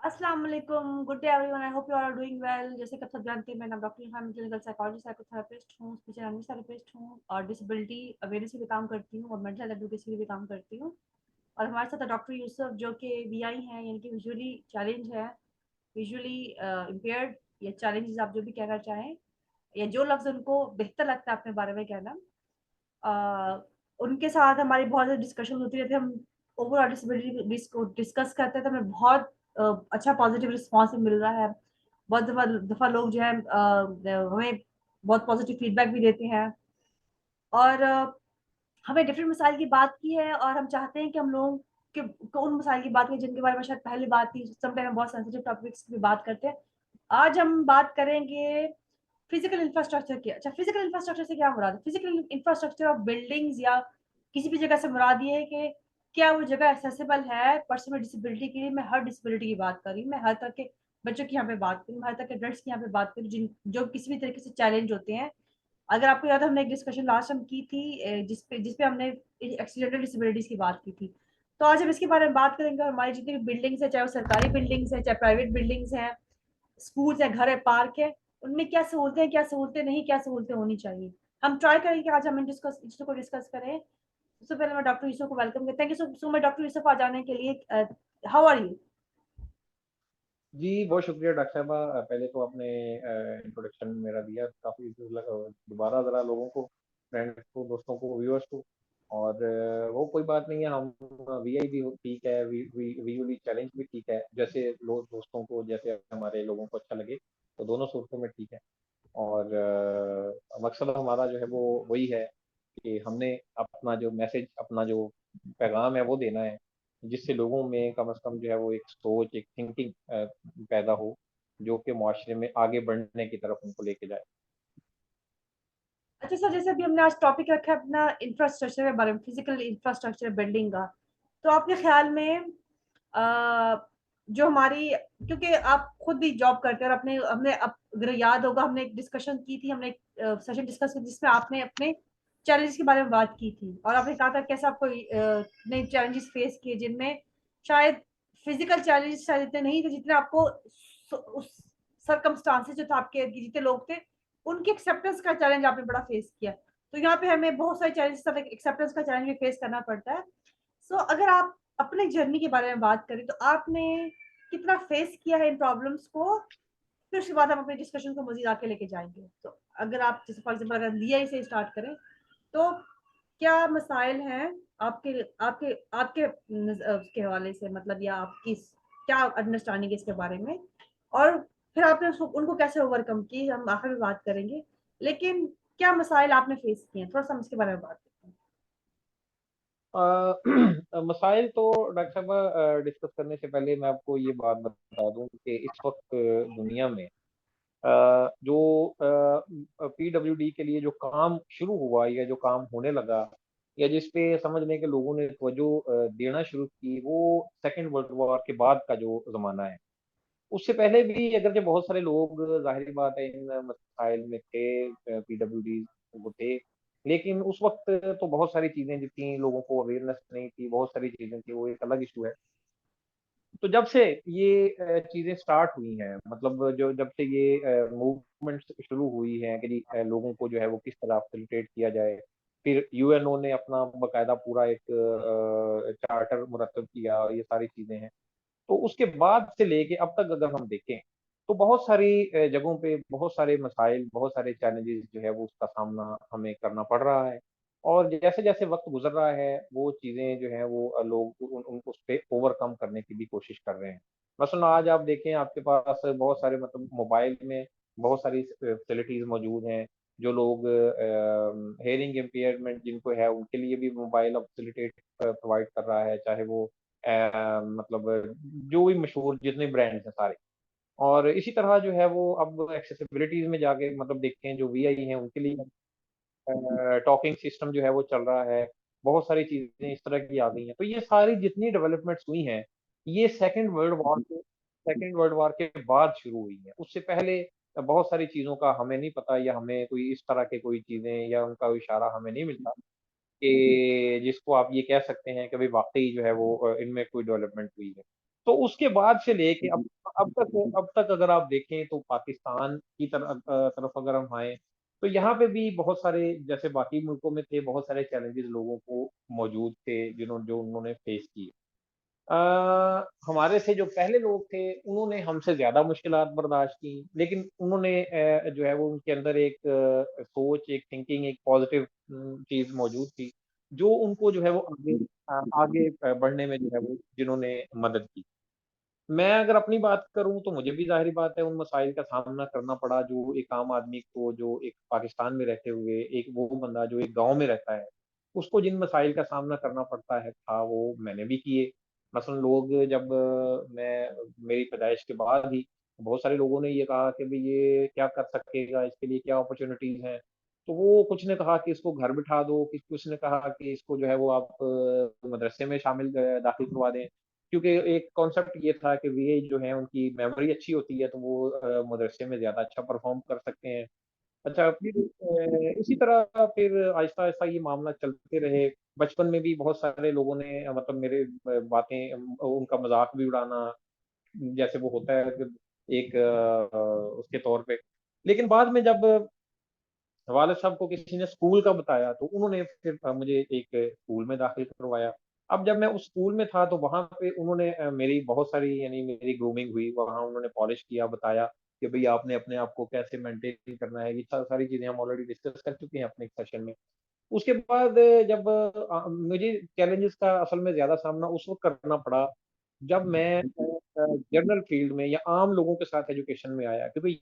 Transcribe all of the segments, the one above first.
अस्सलाम वालेकुम, good day everyone, I hope you are doing well. जैसे कि आप सब जानते हैं, मेरा नाम doctor Irfan, clinical psychologist, psychotherapist हूँ, स्पीच एंड लैंग्वेज थेरेपिस्ट हूँ और डिसेबिलिटी अवेयरनेस पे भी काम करती हूँ और मेंटल एडवोकेसी पे भी काम करती हूँ। और हमारे साथ है डॉक्टर यूसुफ जो कि वीआई हैं, यानी कि विजुअली चैलेंज है, विजुअली इम्पेयर्ड या चैलेंजेस, आप जो भी कहना चाहें या जो लफ्ज़ उनको बेहतर लगता है अपने बारे में कहना। अ, उनके साथ हमारी बहुत ज़्यादा डिस्कशन होती रहती है। हम ओवरऑल डिसेबिलिटी को डिस्कस करते हैं तो हमें बहुत अच्छा पॉजिटिव रिस्पॉन्स भी मिल रहा है। बहुत दफ़ा दफ़ा लोग जो है हमें बहुत पॉजिटिव फीडबैक भी देते हैं और हमें डिफरेंट मसाइल की बात की है और हम चाहते हैं कि हम लोगों के को उन मसाइल की बात करें जिनके बारे में शायद पहले बात की। समटाइम हम बहुत सेंसिटिव टॉपिक्स की भी बात करते हैं। आज हम बात करेंगे फिजिकल इंफ्रास्ट्रक्चर की। अच्छा, फिजिकल इंफ्रास्ट्रक्चर से क्या मुराद है? फिजिकल इंफ्रास्ट्रक्चर ऑफ बिल्डिंग्स या किसी भी जगह से मुराद ये है कि क्या वो जगह एक्सेसिबल है पर्सन विद डिसेबिलिटी के लिए। मैं हर डिसेबिलिटी की बात कर रही हूँ, मैं हर तरह के बच्चों की यहाँ पे बात कर रही हूँ, हर तरह के एडल्ट्स की यहाँ पे बात कर रही हूँ, जिन जो किसी भी तरीके से चैलेंज होते हैं। अगर आपको याद है, हमने एक डिस्कशन लास्ट टाइम की थी जिसपे हमने एक्सीडेंटल डिसेबिलिटीज की बात की थी। तो आज हम इसके बारे में बात करेंगे। हमारी जितनी भी बिल्डिंग्स है, चाहे वो सरकारी बिल्डिंग्स है, चाहे प्राइवेट बिल्डिंग्स हैं, स्कूल्स है, घर है, पार्क है, उनमें क्या सहूलतें हैं, क्या सहूलतें नहीं, क्या सहूलतें होनी चाहिए। हम ट्राई करेंगे कि आज हम इन डिस्कस चीज़ों को डिस्कस करें। सबसे पहले मैं डॉक्टर यूसुफ को वेलकम करती हूँ। Thank you so much doctor Yusuf आ जाने के लिए। How are you? जी, बहुत शुक्रिया डॉक्टर साहबा। पहले तो आपने इंट्रोडक्शन मेरा दिया, काफ़ी दोबारा ज़रा लोगों को, फ्रेंड्स को, दोस्तों को, व्यूअर्स को। और वो कोई बात नहीं है, हम वीआई भी ठीक है, वी वी विजुअली चैलेंज भी ठीक है, जैसे लोग दोस्तों को, जैसे हमारे लोगों को अच्छा लगे, तो दोनों सूरतों में ठीक है। और मकसद हमारा जो है वो वही है कि हमने अपना जो मैसेज, अपना जो पैगाम है वो देना है, जिससे लोगों में कम से कम जो है वो एक सोच, एक थिंकिंग पैदा हो, जो कि मुआशरे में आगे बढ़ने की तरफ उनको लेके जाए। अच्छा सर, जैसे अभी हमने आज टॉपिक रखा है अपना इंफ्रास्ट्रक्चर के बारे में, फिजिकल इंफ्रास्ट्रक्चर बिल्डिंग का। तो आपके ख्याल में जो हमारी, क्योंकि आप खुद भी जॉब करते हैं और अपने हमने अगर याद होगा, हमने एक डिस्कशन की थी, हमने एक सेशन डिस्कस किया जिसमें आपने अपने चैलेंजेस के बारे में बात की थी और आपने कहा था कैसे आपको नए चैलेंजेस फेस किए, जिनमें शायद फिजिकल चैलेंजेस शायद इतने नहीं थे जितने आपको उस सरकमस्टांसेस जो था, आपके जितने लोग थे उनकी एक्सेप्टेंस का चैलेंज आपने बड़ा फेस किया। तो यहाँ पे हमें बहुत सारे चैलेंजेस, एक्सेप्टेंस का चैलेंज भी फेस करना पड़ता है। सो अगर आप अपने जर्नी के बारे में बात करें तो आपने कितना फेस किया है इन प्रॉब्लम्स को, फिर उसके बाद हम अपने डिस्कशन को मजीद आगे लेके जाएंगे। तो अगर आप जैसे फॉर एग्जाम्पल अगर लिया से स्टार्ट करें तो क्या मसाइल हैं आपके आपके आपके उसके हवाले से, मतलब या आपकी क्या अंडरस्टैंडिंग है इसके बारे में, और फिर आपने उनको कैसे ओवरकम की, हम आखिर में बात करेंगे। लेकिन क्या मसाइल आपने फेस किए हैं, थोड़ा सा हम इसके बारे में बात करते हैं। मसाइल तो डॉक्टर साहब डिस्कस करने से पहले मैं आपको ये बात बता दूं कि इस वक्त दुनिया में जो पीडब्ल्यूडी के लिए जो काम शुरू हुआ या जो काम होने लगा, या जिस पे समझने के लोगों ने तवज्जो देना शुरू की, वो सेकेंड वर्ल्ड वॉर के बाद का जो ज़माना है। उससे पहले भी अगरचे बहुत सारे लोग, ज़ाहिर-सी बात है, इन मसाइल में थे, पीडब्ल्यूडी वो थे। लेकिन उस वक़्त तो बहुत सारी चीज़ें जो थी, लोगों को अवेयरनेस नहीं थी, बहुत सारी चीज़ें थी, वो एक अलग इश्यू है। तो जब से ये चीज़ें स्टार्ट हुई हैं, मतलब जो जब से ये मूवमेंट्स शुरू हुई हैं कि जी लोगों को जो है वो किस तरह फैसिलिटेट किया जाए। फिर यूएनओ ने अपना बाकायदा पूरा एक चार्टर मुरतब किया, ये सारी चीज़ें हैं। तो उसके बाद से लेके अब तक अगर हम देखें, तो बहुत सारी जगहों पे बहुत सारे मसाइल, बहुत सारे चैलेंजेस जो है वो उसका सामना हमें करना पड़ रहा है। और जैसे-जैसे वक़्त गुज़र रहा है, वो चीज़ें जो हैं वो लोग उन उसपे ओवरकम करने की भी कोशिश कर रहे हैं। मसलन आज आप देखें, आपके पास बहुत सारे, मतलब मोबाइल में बहुत सारी फैसिलिटीज़ मौजूद हैं, जो लोग हियरिंग इम्पेयरमेंट जिनको है, उनके लिए भी मोबाइल अब फैसिलिटेट प्रोवाइड कर रहा है, चाहे वो मतलब जो भी मशहूर जितने ब्रांड्स हैं सारे। और इसी तरह जो है वो अब एक्सेसिबिलिटीज़ में जाके, मतलब देखें जो वीआई हैं उनके लिए टॉकिंग सिस्टम जो है वो चल रहा है। बहुत सारी चीज़ें इस तरह की आ गई हैं। तो ये सारी जितनी डेवलपमेंट्स हुई हैं, ये सेकंड वर्ल्ड वॉर के बाद शुरू हुई हैं। उससे पहले बहुत सारी चीज़ों का हमें नहीं पता, या हमें कोई इस तरह के कोई चीज़ें या उनका कोई इशारा हमें नहीं मिलता कि जिसको आप ये कह सकते हैं कि भई वाक़ई जो है वो इनमें कोई डेवलपमेंट हुई है। तो उसके बाद से लेके अब तक अगर आप देखें तो पाकिस्तान की तरफ अगर हम आए, तो यहाँ पे भी बहुत सारे, जैसे बाकी मुल्कों में थे, बहुत सारे चैलेंजेस लोगों को मौजूद थे जो उन्होंने फेस किए। हमारे से जो पहले लोग थे उन्होंने हमसे ज्यादा मुश्किलात बर्दाश्त की, लेकिन उन्होंने जो है वो उनके अंदर एक सोच, एक थिंकिंग, एक पॉजिटिव चीज मौजूद थी, जो उनको जो है वो आगे बढ़ने में जो है वो जिन्होंने मदद की। मैं अगर अपनी बात करूं तो मुझे भी ज़ाहिर बात है उन मसाइल का सामना करना पड़ा जो एक आम आदमी को, जो एक पाकिस्तान में रहते हुए एक वो बंदा जो एक गांव में रहता है, उसको जिन मसाइल का सामना करना पड़ता है था वो मैंने भी किए। मसलन लोग जब मैं मेरी पैदाइश के बाद ही बहुत सारे लोगों ने ये कहा कि भाई ये क्या कर सकेगा, इसके लिए क्या अपॉर्चुनिटीज हैं। तो वो कुछ ने कहा कि इसको घर बिठा दो, कि कुछ ने कहा कि इसको जो है वो आप मदरसे में दाखिल करवा दें, क्योंकि एक कॉन्सेप्ट ये था कि वे जो है उनकी मेमोरी अच्छी होती है तो वो मदरसे में ज्यादा अच्छा परफॉर्म कर सकते हैं। अच्छा, फिर इसी तरह फिर आहिस्ता आहिस्ता ये मामला चलते रहे। बचपन में भी बहुत सारे लोगों ने मतलब मेरे बातें उनका मजाक भी उड़ाना, जैसे वो होता है कि एक उसके तौर पे। लेकिन बाद में जब वालिद साहब को किसी ने स्कूल का बताया तो उन्होंने फिर मुझे एक स्कूल में दाखिल करवाया। अब जब मैं उस स्कूल में था तो वहां पे उन्होंने मेरी बहुत सारी, यानी मेरी ग्रूमिंग हुई, वहां उन्होंने पॉलिश किया, बताया कि भाई आपने अपने आप को कैसे मेंटेन करना है। ये सारी चीजें हम ऑलरेडी डिस्कस कर चुके हैं अपने सेशन में। उसके बाद जब मुझे चैलेंजेस का असल में ज्यादा सामना उस वक्त करना पड़ा जब मैं जनरल फील्ड में या आम लोगों के साथ एजुकेशन में आया, क्योंकि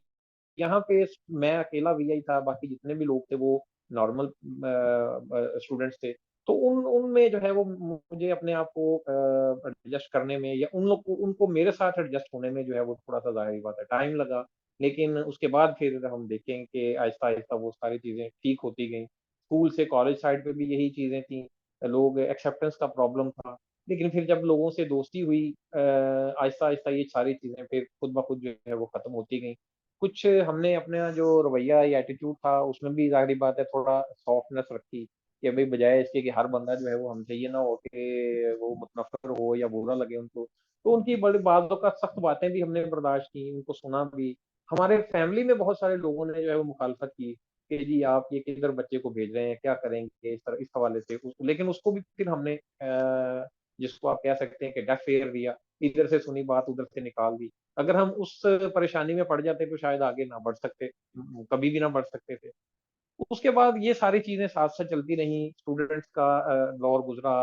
यहाँ पे मैं अकेला वीआई था, बाकी जितने भी लोग थे वो नॉर्मल स्टूडेंट्स थे। तो उन उनमें जो है वो मुझे अपने आप को एडजस्ट करने में, या उन लोग को उनको मेरे साथ एडजस्ट होने में जो है वो थोड़ा सा, जाहिर बात है, टाइम लगा। लेकिन उसके बाद फिर हम देखें कि आहिस्ता आहिस्ता वो सारी चीजें ठीक होती गई। स्कूल से कॉलेज साइड पे भी यही चीजें थी, लोग एक्सेप्टेंस का प्रॉब्लम था। लेकिन फिर जब लोगों से दोस्ती हुई, आहिस्ता आहिस्ता ये सारी चीजें फिर खुद ब खुद जो है वो खत्म होती गई। कुछ हमने अपना जो रवैया या एटीट्यूड था उसमें भी, जाहिर बात है, थोड़ा सॉफ्टनेस रखी, कि भाई बजाय इसके कि हर बंदा जो है वो हमसे ये ना हो कि वो मुतनफर हो या बुरा लगे उनको। तो उनकी बड़ी बातों का सख्त बातें भी हमने बर्दाश्त की, उनको सुना भी। हमारे फैमिली में बहुत सारे लोगों ने जो है वो मुखालफत की कि जी आप ये किधर बच्चे को भेज रहे हैं, क्या करेंगे, इस तरह इस हवाले से लेकिन उसको भी फिर हमने जिसको आप कह सकते हैं कि डेफ एयर दिया, इधर से सुनी बात उधर से निकाल दी। अगर हम उस परेशानी में पड़ जाते तो शायद आगे ना बढ़ सकते, कभी भी ना बढ़ सकते थे। उसके बाद ये सारी चीजें साथ साथ चलती रही, स्टूडेंट्स का दौर गुजरा।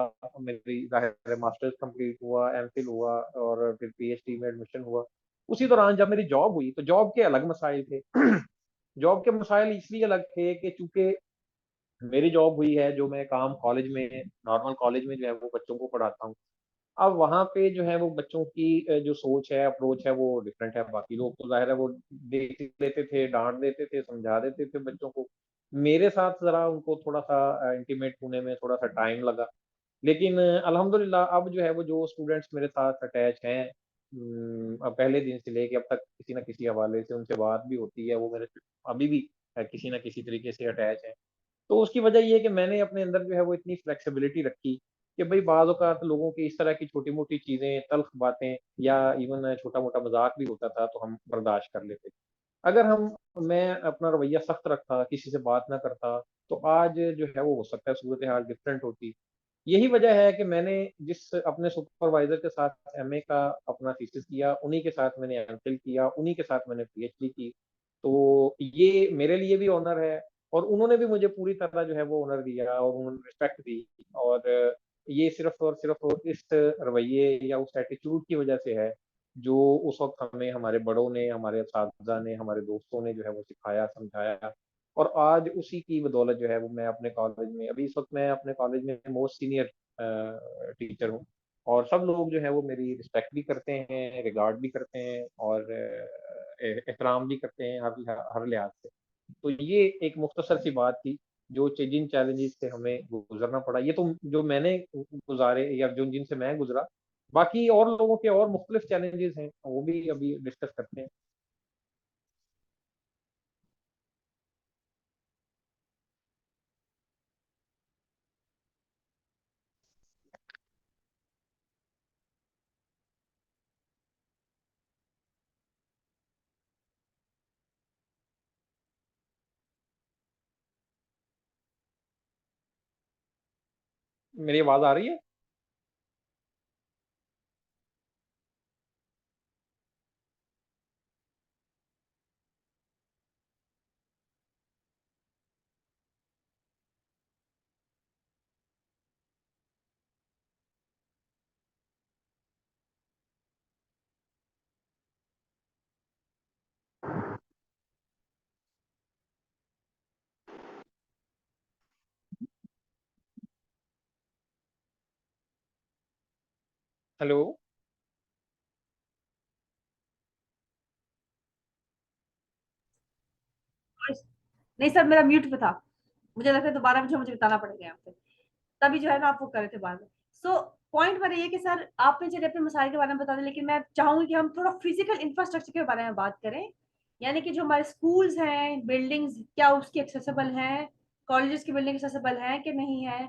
मेरी जाहिर है मास्टर्स कंप्लीट हुआ, एमफिल हुआ, और फिर पीएचडी में एडमिशन हुआ। उसी दौरान जब मेरी जॉब हुई तो जॉब के अलग मसाइल थे। जॉब के मसाइल इसलिए अलग थे कि चूंकि मेरी जॉब हुई है, जो मैं काम कॉलेज में, नॉर्मल कॉलेज में जो है वो बच्चों को पढ़ाता हूँ। अब वहाँ पे जो है वो बच्चों की जो सोच है, अप्रोच है, वो डिफरेंट है। बाकी लोग तो जाहिर है वो देख लेते थे, डांट देते थे, समझा देते थे बच्चों को। मेरे साथ जरा उनको थोड़ा सा इंटीमेट होने में थोड़ा सा टाइम लगा। लेकिन अल्हम्दुलिल्लाह अब जो है वो जो स्टूडेंट्स मेरे साथ अटैच हैं, अब पहले दिन से लेके अब तक किसी ना किसी हवाले से उनसे बात भी होती है, वो मेरे अभी भी किसी ना किसी तरीके से अटैच है। तो उसकी वजह ये है कि मैंने अपने अंदर जो है वो इतनी फ्लेक्सिबिलिटी रखी कि भाई बाज़ औक़ात लोगों की इस तरह की छोटी-मोटी चीज़ें, तल्ख़ बातें, या इवन छोटा-मोटा मज़ाक भी होता था तो हम बर्दाश्त कर लेते। अगर मैं अपना रवैया सख्त रखता, किसी से बात ना करता, तो आज जो है वो हो सकता है सूरत-ए-हाल डिफरेंट होती। यही वजह है कि मैंने जिस अपने सुपरवाइज़र के साथ एमए का अपना थीसिस किया, उन्हीं के साथ मैंने एमफिल किया, उन्हीं के साथ मैंने पीएचडी की। तो ये मेरे लिए भी ऑनर है, और उन्होंने भी मुझे पूरी तरह जो है वो ऑनर दिया और उन्होंने रिस्पेक्ट दी। और ये सिर्फ़ और सिर्फ़ इस रवैये या उस एटीट्यूड की वजह से है, जो उस वक़्त हमें हमारे बड़ों ने, हमारे असातिज़ा ने, हमारे दोस्तों ने जो है वो सिखाया, समझाया। और आज उसी की बदौलत जो है वो मैं अपने कॉलेज में, अभी इस वक़्त मैं अपने कॉलेज में मोस्ट सीनियर टीचर हूँ। और सब लोग जो है वो मेरी रिस्पेक्ट भी करते हैं, रिगार्ड भी करते हैं, और एहतराम भी करते हैं हर लिहाज से। तो ये एक मुख्तसर सी बात थी, जो जिन चैलेंजेस से हमें गुजरना पड़ा, ये तो जो मैंने गुजारे या जो जिनसे मैं गुजरा। बाकी और लोगों के और मुख्तलिफ चैलेंजेस हैं, वो भी अभी डिस्कस करते हैं। मेरी आवाज आ रही है? हेलो। नहीं सर, मेरा म्यूट पे था। मुझे लगता है दोबारा मुझे बताना पड़ेगा यहाँ पे। तभी जो है ना आप वो कर रहे थे बाद में। सो पॉइंट मेरा ये कि सर आपने चलिए अपने मसाइल के बारे में बता दें, लेकिन मैं चाहूंगी कि हम थोड़ा फिजिकल इंफ्रास्ट्रक्चर के बारे में बात करें। यानी कि जो हमारे स्कूल्स हैं, बिल्डिंग्स, क्या उसकी एक्सेसिबल हैं? कॉलेजेस की बिल्डिंग एक्सेसिबल हैं कि नहीं है?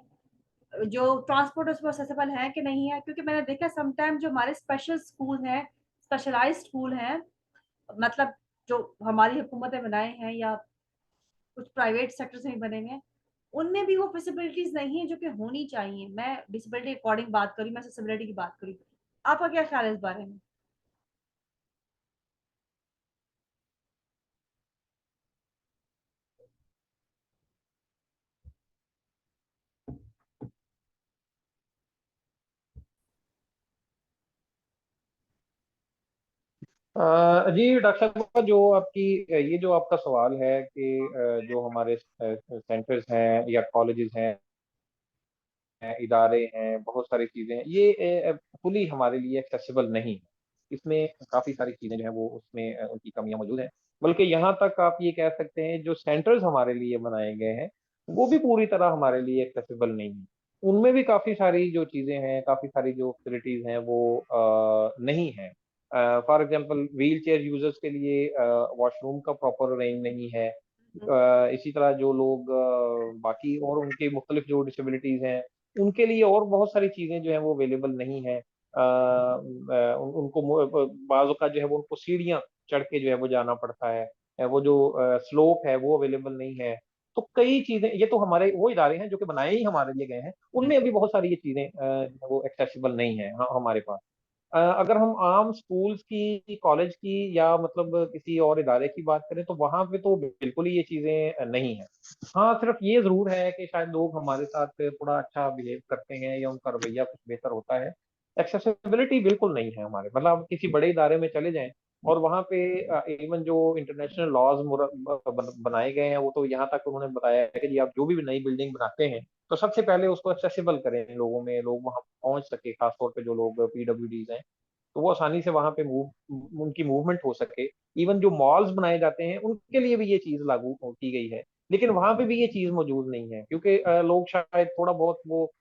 जो ट्रांसपोर्ट उसमें एक्सेसिबल है कि नहीं है? क्योंकि मैंने देखा समटाइम जो हमारे स्पेशल स्कूल हैं, स्पेशलाइज्ड स्कूल हैं, मतलब जो हमारी हुकूमत ने बनाए हैं या कुछ प्राइवेट सेक्टर से भी बने हुए हैं, उनमें भी वो फैसिलिटीज नहीं है जो कि होनी चाहिए। मैं डिसेबिलिटी अकॉर्डिंग बात करी, मैं एक्सेसिबिलिटी की बात करी। आपका क्या ख्याल है इस बारे में? जी डॉक्टर साहब, जो आपकी ये जो आपका सवाल है कि जो हमारे सेंटर्स हैं या कॉलेजेस हैं, इदारे हैं, बहुत सारी चीज़ें हैं, ये फुली हमारे लिए एक्सेसिबल नहीं है। इसमें काफ़ी सारी चीज़ें जो हैं वो उसमें उनकी कमियां मौजूद हैं। बल्कि यहाँ तक आप ये कह सकते हैं जो सेंटर्स हमारे लिए बनाए गए हैं वो भी पूरी तरह हमारे लिए एक्सेसिबल नहीं है। उनमें भी काफ़ी सारी जो चीज़ें हैं, काफ़ी सारी जो फैसिलिटीज़ हैं वो नहीं है। For example wheel chair users के लिए वॉशरूम का प्रॉपर अरेंज नहीं है। इसी तरह जो लोग बाकी और उनके मुख्तलिफ जो डिसेबिलिटीज़ हैं उनके लिए और बहुत सारी चीजें जो है वो अवेलेबल नहीं है। उनको बाज़ औक़ात जो है वो उनको सीढ़ियाँ चढ़ के जो है वो जाना पड़ता है। वो जो स्लोप है वो अवेलेबल नहीं है। तो कई चीजें, ये तो हमारे वो इदारे हैं जो कि बनाए ही हमारे लिए गए हैं, उनमें अभी बहुत सारी ये चीजें जो है वो एक्सेसिबल नहीं है हमारे पास। अगर हम आम स्कूल्स की, कॉलेज की या मतलब किसी और इदारे की बात करें तो वहां पे तो बिल्कुल ही ये चीजें नहीं है। हाँ, सिर्फ ये जरूर है कि शायद लोग हमारे साथ थोड़ा अच्छा बिहेव करते हैं या उनका रवैया कुछ बेहतर होता है। एक्सेसिबिलिटी बिल्कुल नहीं है हमारे, मतलब आप किसी बड़े इदारे में चले जाएं और वहाँ पे इवन जो इंटरनेशनल लॉज बनाए गए हैं वो तो यहाँ तक उन्होंने बताया है कि जी आप जो भी नई बिल्डिंग बनाते हैं तो सबसे पहले उसको एक्सेसिबल करें लोगों में, लोग वहाँ पहुंच सके, खासतौर पे जो लोग पीडब्ल्यूडीज हैं तो वो आसानी से वहां पे उनकी मूवमेंट हो सके। इवन जो मॉल्स बनाए जाते हैं उनके लिए भी ये चीज लागू की गई है, लेकिन वहां पे भी ये चीज मौजूद नहीं है क्योंकि लोग शायद थोड़ा बहुत वो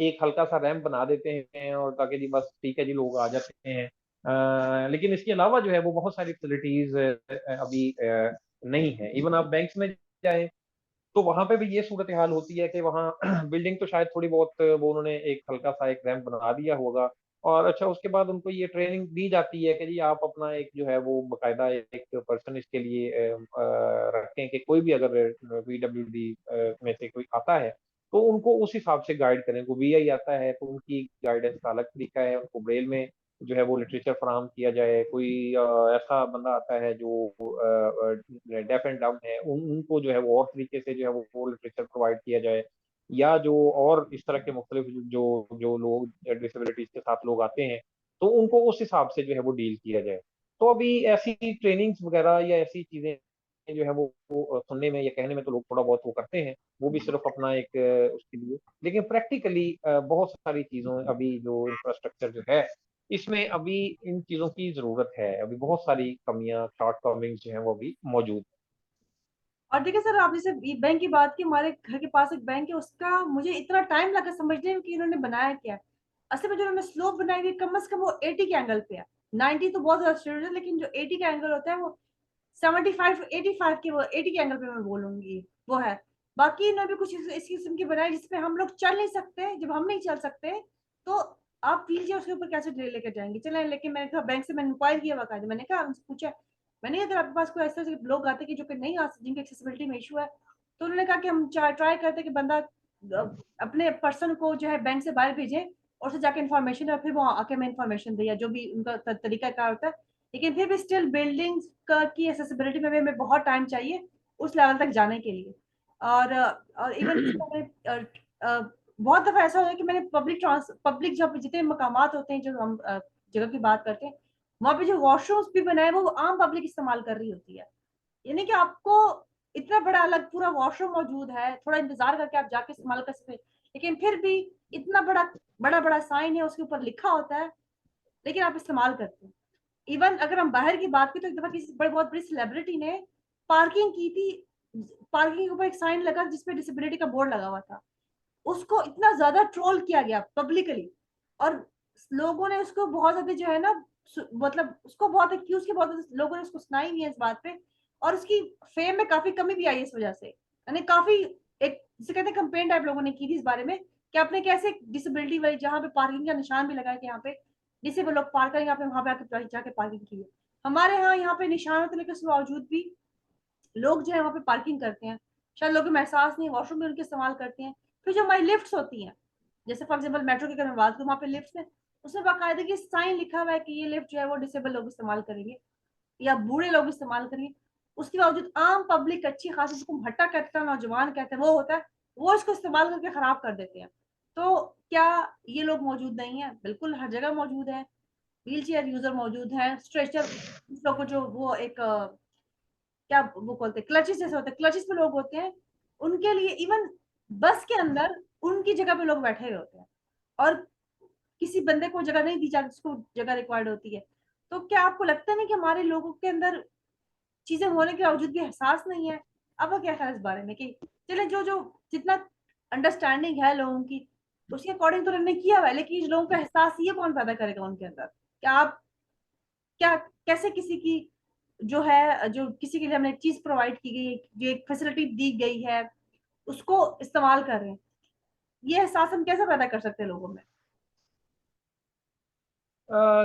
एक हल्का सा रैंप बना देते हैं और ताकि जी बस ठीक है जी लोग आ जाते हैं। लेकिन इसके अलावा जो है वो बहुत सारी फैसिलिटीज अभी नहीं है। इवन आप बैंक्स में जाए तो वहां पे भी ये सूरत हाल होती है कि वहाँ बिल्डिंग तो शायद थोड़ी बहुत वो उन्होंने एक हल्का सा एक रैंप बना दिया होगा और अच्छा उसके बाद उनको ये ट्रेनिंग दी जाती है कि जी आप अपना एक जो है वो बकायदा एक पर्सन इसके लिए रखें कि कोई भी अगर पीडब्ल्यूडी में से कोई आता है तो उनको उस हिसाब से गाइड करें। को वीआई आता है तो उनकी गाइडेंस का अलग तरीका है, उनको ब्रेल में जो है वो लिटरेचर फराहम किया जाए। कोई ऐसा बंदा आता है जो डेफ एंड डम है, उनको जो है वो और तरीके से जो है वो लिटरेचर प्रोवाइड किया जाए। या जो और इस तरह के मुख्तलिफ जो जो लोग डिसेबिलिटीज के साथ लोग आते हैं तो उनको उस हिसाब से जो है वो डील किया जाए। तो अभी ऐसी ट्रेनिंग्स वगैरह या ऐसी चीजें जो है वो सुनने में या कहने में तो लोग थोड़ा बहुत वो करते हैं, वो भी सिर्फ अपना एक उसके लिए। लेकिन प्रैक्टिकली बहुत सारी चीजों अभी जो इंफ्रास्ट्रक्चर जो है इसमें अभी इन चीजों की जरूरत है। अभी बहुत सारी कमियां, शॉर्ट कमिंग्स जो है वो अभी मौजूद और देखिए सर, आप जैसे बैंक की बात की, हमारे घर के पास एक बैंक है, उसका मुझे इतना टाइम लगा समझने में कि इन्होंने बनाया क्या है। असल में जो उन्होंने स्लोप बनाई हुई कम से कम वो 80 के एंगल पे है। 90 तो बहुत ज्यादा स्टूडेंट है, लेकिन जो 80 का एंगल होता है वो 75 85 के, वो 80 के एंगल पे मैं बोलूंगी वो है। बाकी इन्होंने भी कुछ इस किस्म की बनाई जिसमें हम लोग चल नहीं सकते। जब हम नहीं चल सकते तो आप व्हील चेयर उसके ऊपर कैसे लेकर जाएंगे? चले, लेकिन मैंने कहा बैंक से मैंने इंक्वायर किया बाकायदा, मैंने कहा उनसे पूछा, मैंने अगर आपके पास कोई ऐसे लोग आते कि जो कि नहीं आ, जिनके एक्सेसिबिलिटी में इशू है, तो उन्होंने कहा कि हम ट्राई करते कि बंदा अपने पर्सन को जो है बैंक से बाहर भेजें और उसे जाके इन्फॉर्मेशन, और फिर वो आके हमें इन्फॉर्मेशन दे, या जो भी उनका तरीका कार होता है। लेकिन फिर भी स्टिल बिल्डिंग्स का की एक्सेसिबिलिटी में भी हमें बहुत टाइम चाहिए उस लेवल तक जाने के लिए। और इवन बहुत दफा ऐसा होता है कि मैंने पब्लिक जब जितने मकामात होते हैं, जो हम जगह की बात करते हैं, वहां पे जो वॉशरूम्स भी बनाए वो आम पब्लिक इस्तेमाल कर रही होती है। यानी कि आपको इतना बड़ा अलग पूरा वॉशरूम मौजूद है, थोड़ा इंतजार करके आप जाके इस्तेमाल कर सकते हैं, लेकिन फिर भी इतना बड़ा बड़ा बड़ा साइन है, उसके ऊपर लिखा होता है, लेकिन आप इस्तेमाल करते हैं। इवन अगर हम बाहर की बात करें तो एक दफा किसी बड़े बहुत बड़ी सेलिब्रिटी ने पार्किंग की थी, पार्किंग के ऊपर एक साइन लगा जिसपे डिसेबिलिटी का बोर्ड लगा हुआ था, उसको इतना ज्यादा ट्रोल किया गया पब्लिकली, और लोगों ने उसको बहुत ज्यादा जो है ना, मतलब उसको बहुत एक्यूज किया, बहुत लोगों ने उसको सुनाई नहीं है इस बात पे, और उसकी फेम में काफी कमी भी आई इस वजह से। यानी काफी एक जिसे कहते हैं कंप्लेन टाइप लोगों ने की थी इस बारे में, कि आपने कैसे डिसेबिलिटी वाली जहाँ पे पार्किंग का निशान भी लगा है कि यहाँ पे डिसेबल लोग पार्क करेंगे, आपने वहां पे आके जाके पार्किंग की है। हमारे यहाँ पे निशान होने के बावजूद भी लोग जो है वहाँ पे पार्किंग करते हैं, शायद लोगों में एहसास नहीं, वॉशरूम भी उनके इस्तेमाल करते हैं। फिर जो हमारी लिफ्ट्स होती हैं, जैसे फॉर एग्जाम्पल मेट्रो की अगर मैं बात करूँ, वहाँ पे लिफ्ट में उसमें बाकायदगी साइन लिखा हुआ है कि ये लिफ्ट जो है वो डिसेबल लोग इस्तेमाल करेंगे या बूढ़े लोग इस्तेमाल करेंगे। उसके बावजूद आम पब्लिक अच्छी खासी, जिसको हम हट्टा कहते हैं, नौजवान कहते हैं, वो होता है, वो इसको इस्तेमाल करके खराब कर देते हैं। तो क्या ये लोग मौजूद नहीं है? बिल्कुल हर जगह मौजूद है। व्हील चेयर यूजर मौजूद है, स्ट्रेचर, लोग को जो वो एक क्या वो बोलते हैं, क्लचिस जैसे होते हैं, क्लचिस पे लोग होते हैं, उनके लिए इवन बस के अंदर उनकी जगह पे लोग बैठे हुए होते हैं, और किसी बंदे को जगह नहीं दी जाती जिसको जगह रिक्वायर्ड होती है। तो क्या आपको लगता नहीं कि हमारे लोगों के अंदर चीजें होने के बावजूद भी एहसास नहीं है? आपका क्या ख्याल है इस बारे में कि चले जो जो जितना अंडरस्टैंडिंग है लोगों की उसके अकॉर्डिंग तो उन्होंने किया हुआ है, लेकिन लोगों का एहसास ये कौन पैदा करेगा उनके अंदर? क्या आप क्या कैसे किसी की जो है, जो किसी के लिए हमने एक चीज प्रोवाइड की गई, जो एक फैसिलिटी दी गई है, उसको इस्तेमाल कर रहे हैं, ये एहसास हम कैसे पैदा कर सकते हैं लोगों में?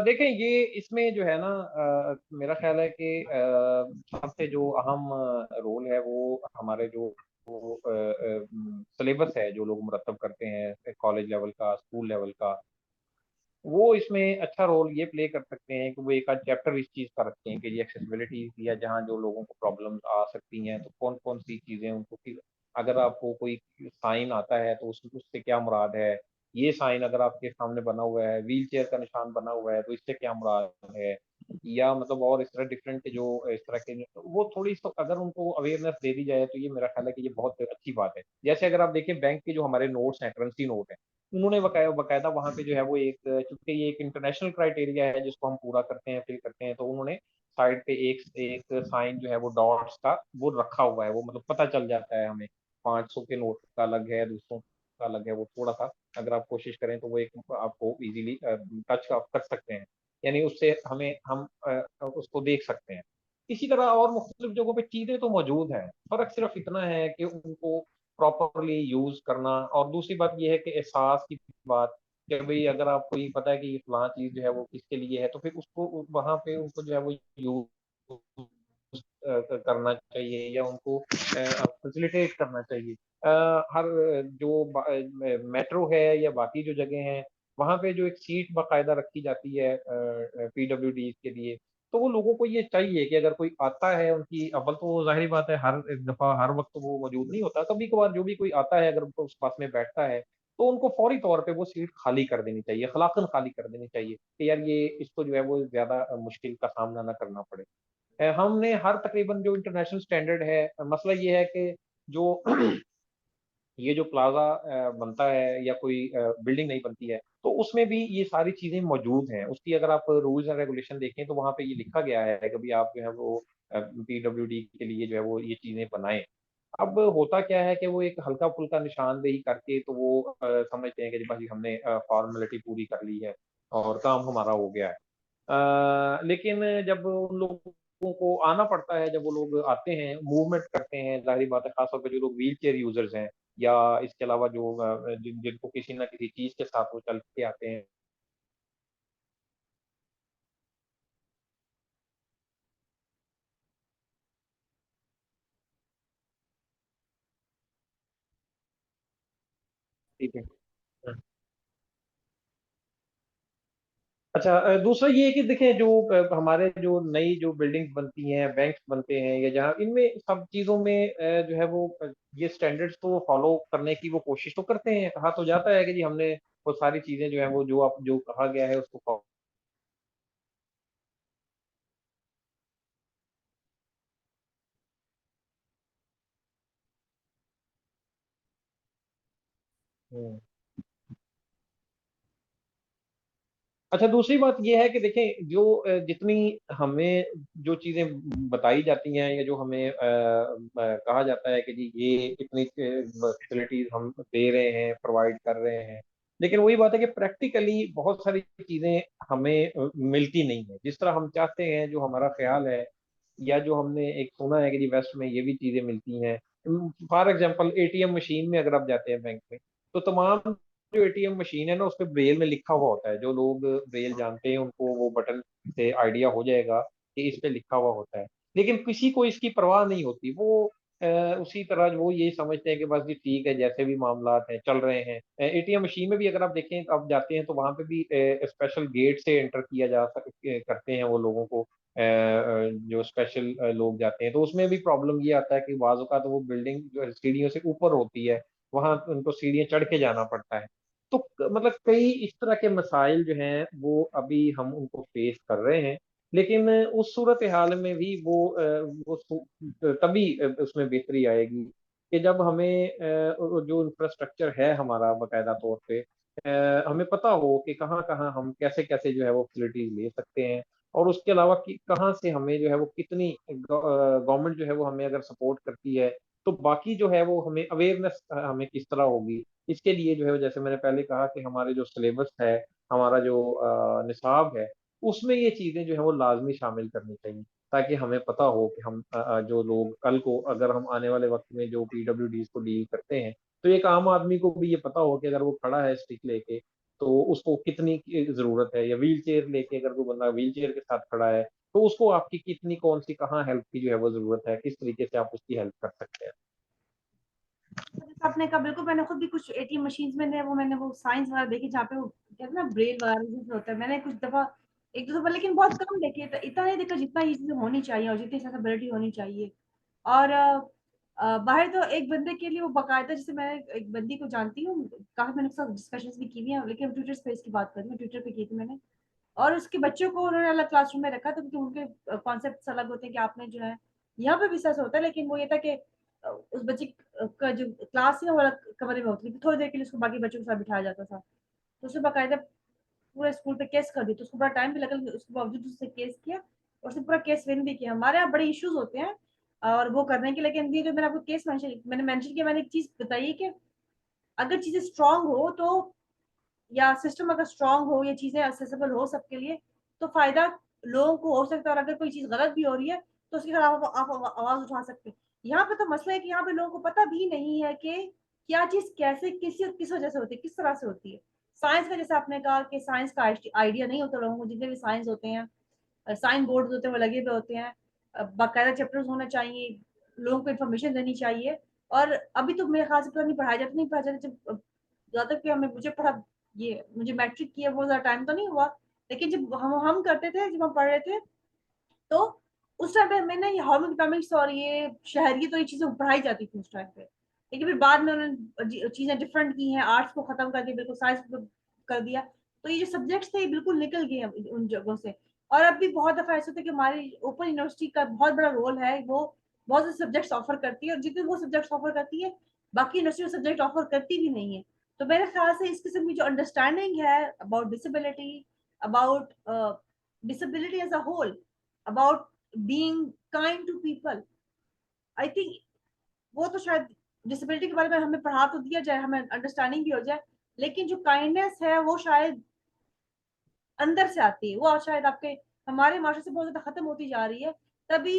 देखें, ये इसमें जो है ना, मेरा ख्याल है कि सबसे जो अहम रोल है वो हमारे जो सिलेबस है जो लोग मुरतब करते हैं कॉलेज लेवल का, स्कूल लेवल का, वो इसमें अच्छा रोल ये प्ले कर सकते हैं कि वो एक आध चैप्टर इस चीज़ का रखते हैं कि ये एक्सेसिबिलिटी या जहाँ जो लोगों को प्रॉब्लम्स आ सकती हैं तो कौन कौन सी चीज़ें उनको अगर आपको कोई साइन आता है तो उससे क्या मुराद है, ये साइन अगर आपके सामने बना हुआ है, व्हील चेयर का निशान बना हुआ है तो इससे क्या मुराद है, या मतलब और इस तरह डिफरेंट जो इस तरह के वो थोड़ी सी अगर उनको अवेयरनेस दे दी जाए तो ये मेरा ख्याल है कि ये बहुत अच्छी बात है। जैसे अगर आप देखिए बैंक के जो हमारे नोट्स हैं, करेंसी नोट है, उन्होंने बकायदा वहाँ पे जो है वो एक, चूंकि ये एक इंटरनेशनल क्राइटेरिया है जिसको हम पूरा करते हैं, फिल करते हैं, तो उन्होंने साइड पे एक एक साइन जो है वो डॉट्स का वो रखा हुआ है, वो मतलब पता चल जाता है हमें 500 के नोट का अलग है, दूसरों का अलग है, वो थोड़ा सा अगर आप कोशिश करें तो वो एक आपको इजीली टच आप कर सकते हैं, यानी उससे हमें हम उसको देख सकते हैं। इसी तरह और मुख्तलिफ जगहों पे चीजें तो मौजूद हैं, फर्क सिर्फ इतना है कि उनको प्रॉपरली यूज करना, और दूसरी बात यह है कि एहसास की बात, कि भाई अगर आपको ये पता है कि ये फलां चीज जो है वो किसके लिए है तो फिर उसको वहां पे उनको जो है वो यूज करना चाहिए या उनको फैसिलिटेट करना चाहिए। हर जो मेट्रो है या बाकी जो जगह हैं वहां पे जो एक सीट बाकायदा रखी जाती है पीडब्ल्यूडी के लिए, तो वो लोगों को ये चाहिए कि अगर कोई आता है उनकी, अव्वल तो जाहिर बात है हर एक दफा हर वक्त तो वो मौजूद नहीं होता, कभी कभार जो भी कोई आता है अगर उनको उस पास में बैठता है तो उनको फौरी तौर पे वो सीट खाली कर देनी चाहिए, खलाकन खाली कर देनी चाहिए कि यार ये इसको जो है वो ज्यादा मुश्किल का सामना ना करना पड़े। हमने हर तकरीबन जो इंटरनेशनल स्टैंडर्ड है, मसला ये है कि जो ये जो प्लाजा बनता है या कोई बिल्डिंग नहीं बनती है तो उसमें भी ये सारी चीजें मौजूद हैं, उसकी अगर आप रूल्स एंड रेगुलेशन देखें तो वहां पे ये लिखा गया है कि भाई आप जो है वो पीडब्ल्यूडी के लिए जो है वो ये चीजें बनाएं। अब होता क्या है कि वो एक हल्का फुल्का निशानदेही करके तो वो समझते हैं कि जी बस हमने फॉर्मेलिटी पूरी कर ली है और काम हमारा हो गया है। लेकिन जब उन लोगों को आना पड़ता है, जब वो लोग आते हैं, मूवमेंट करते हैं, जाहिर बात है खासतौर पर जो लोग व्हील चेयर यूजर्स हैं या इसके अलावा जो जिनको किसी ना किसी चीज के साथ वो चल के आते हैं, ठीक है। अच्छा, दूसरा ये है कि देखें, जो हमारे जो नई जो बिल्डिंग्स बनती हैं, बैंक्स बनते हैं, या जहाँ इनमें सब चीज़ों में जो है वो ये स्टैंडर्ड्स तो फॉलो करने की वो कोशिश तो करते हैं। कहा तो जाता है कि जी हमने वो सारी चीज़ें जो है वो जो आप जो कहा गया है उसको follow। हम्म। अच्छा, दूसरी बात ये है कि देखें, जो जितनी हमें जो चीज़ें बताई जाती हैं, या जो हमें कहा जाता है कि जी ये इतनी फैसिलिटीज हम दे रहे हैं, प्रोवाइड कर रहे हैं, लेकिन वही बात है कि प्रैक्टिकली बहुत सारी चीज़ें हमें मिलती नहीं है जिस तरह हम चाहते हैं, जो हमारा ख्याल है, या जो हमने एक सुना है कि जी वेस्ट में ये भी चीज़ें मिलती हैं। फॉर एग्जाम्पल, एटीएम मशीन में अगर आप जाते हैं बैंक में, तो तमाम जो एटीएम मशीन है ना, उस पे ब्रेल में लिखा हुआ होता है। जो लोग ब्रेल जानते हैं उनको वो बटन से आइडिया हो जाएगा कि इस पे लिखा हुआ होता है। लेकिन किसी को इसकी परवाह नहीं होती। वो उसी तरह वो ये समझते हैं कि बस जी ठीक है, जैसे भी मामलात हैं चल रहे हैं। एटीएम मशीन में भी अगर आप देखें, आप जाते हैं तो वहां पे भी स्पेशल गेट से एंटर किया जा करते हैं वो लोगों को। जो स्पेशल लोग जाते हैं, तो उसमें भी प्रॉब्लम ये आता है कि बाज़ का तो वो बिल्डिंग जो है सीढ़ियों से ऊपर होती है, वहां उनको सीढ़ियां चढ़ के जाना पड़ता है। तो मतलब कई इस तरह के मसाइल जो हैं वो अभी हम उनको फेस कर रहे हैं। लेकिन उस सूरत हाल में भी तभी उसमें बेहतरी आएगी कि जब हमें जो इंफ्रास्ट्रक्चर है हमारा बाकायदा तौर पे, हमें पता हो कि कहाँ कहाँ हम कैसे कैसे जो है वो फैसिलिटीज ले सकते हैं। और उसके अलावा कि कहाँ से हमें जो है वो कितनी गवर्नमेंट जो है वो हमें अगर सपोर्ट करती है, तो बाकी जो है वो हमें अवेयरनेस हमें किस तरह होगी। इसके लिए जो है, जैसे मैंने पहले कहा कि हमारे जो सिलेबस है, हमारा जो निसाब है, उसमें ये चीज़ें जो है वो लाजमी शामिल करनी चाहिए, ताकि हमें पता हो कि हम जो लोग कल को, अगर हम आने वाले वक्त में जो पीडब्ल्यूडीज को डील करते हैं, तो एक आम आदमी को भी ये पता हो कि अगर वो खड़ा है स्टिक लेके, तो उसको कितनी जरूरत है, या व्हील चेयर लेके अगर कोई बंदा व्हील चेयर के साथ खड़ा है, तो उसको आपकी कितनी, कौन सी, कहाँ हेल्प की जो है वो जरूरत है, किस तरीके से आप उसकी हेल्प कर सकते हैं। जैसे आपने कहा, बिल्कुल मैंने खुद भी कुछ एटीएम मशीन में ने वो मैंने वो साइंस वाला देखी जहाँ पे वो कहते हैं ना ब्रेल वगैरह जैसे होता है। मैंने कुछ दफा एक दो दफा, लेकिन बहुत कम देखे है, तो इतना नहीं देखा जितना ये चीजें होनी चाहिए और जितनी एक्सेसिबिलिटी होनी चाहिए। और बाहर तो एक बंदे के लिए वो बाकायदा, जैसे मैं एक बंदी को जानती हूँ, काफी मैंने उसके साथ डिस्कशन भी की हुई है, लेकिन ट्विटर स्पेस की बात कर रही हूँ, ट्विटर पे की थी मैंने। और उसके बच्चों को उन्होंने अलग क्लासरूम में रखा था, क्योंकि उनके कॉन्सेप्ट अलग होते हैं कि आपने जो है, यहाँ पे भी ऐसा होता है, लेकिन वो ये था कि उस बच्चे का जो क्लास है वो अलग कमरे में होती थी, थोड़ी देर के लिए उसको बाकी बच्चों के साथ बिठाया जाता था। तो उसने बाकायदा पूरे स्कूल पे केस कर दी, तो उसको बड़ा टाइम भी लगा, लेकिन उसके बावजूद उसने केस किया और उसने पूरा केस विन भी किया। हमारे यहाँ बड़े इश्यूज होते हैं और वो करने के, लेकिन ये जो मैंने आपको केस मैंने मेंशन किया, मैंने एक चीज बताई कि अगर चीजें स्ट्रांग हो तो, या सिस्टम अगर स्ट्रांग हो, ये चीजें असेसेबल हो सबके लिए, तो फायदा लोगों को हो सकता है। और अगर कोई चीज गलत भी हो रही है तो उसके खिलाफ आप आवाज उठा सकते हैं। यहाँ पे तो मसला है कि यहाँ पे लोगों को पता भी नहीं है कि क्या चीज कैसे, किस वजह से होती है, किस तरह से होती है। साइंस का, जैसे आपने कहा कि साइंस का आइडिया नहीं होता लोगों को, जितने भी साइंस होते हैं, साइन बोर्ड होते हैं वो लगे हुए होते हैं, बाकायदा चैप्टर्स होना चाहिए, लोगों को इन्फॉर्मेशन देनी चाहिए। और अभी तो मेरे ख्याल से पता नहीं पढ़ाया जाता, नहीं पढ़ाया जाता। जब ज्यादा कि हमें मुझे पढ़ा, ये मुझे मैट्रिक किया बहुत ज्यादा टाइम तो नहीं हुआ, लेकिन जब हम करते थे, जब हम पढ़ रहे थे, तो उस टाइम पे हमें ना ये हार्मोन इकोनॉमिक्स और ये शहरी तो ये चीजें पढ़ाई जाती थी उस टाइम पे। लेकिन फिर बाद में उन्होंने चीजें डिफरेंट की हैं, आर्ट्स को खत्म करके बिल्कुल साइंस को कर दिया। तो ये जो सब्जेक्ट्स थे ये बिल्कुल निकल गए हैं उन जगहों से। और अब भी बहुत दफा ऐसा होता है कि हमारी ओपन यूनिवर्सिटी का बहुत बड़ा रोल है, वो बहुत से सब्जेक्ट्स ऑफर करती है, और जितने वो सब्जेक्ट्स ऑफर करती है, बाकी यूनिवर्सिटी सब्जेक्ट ऑफर करती भी नहीं है। तो मेरे ख्याल से इस किस्म की जो अंडरस्टैंडिंग है about disability, about disability as a whole, about being kind to people, I think वो तो शायद डिसेबिलिटी के बारे में हमें पढ़ा तो दिया जाए, हमें अंडरस्टैंडिंग भी हो जाए, लेकिन जो काइंडनेस है वो शायद अंदर से आती है, वो शायद आपके हमारे माशरे से बहुत ज्यादा खत्म होती जा रही है। तभी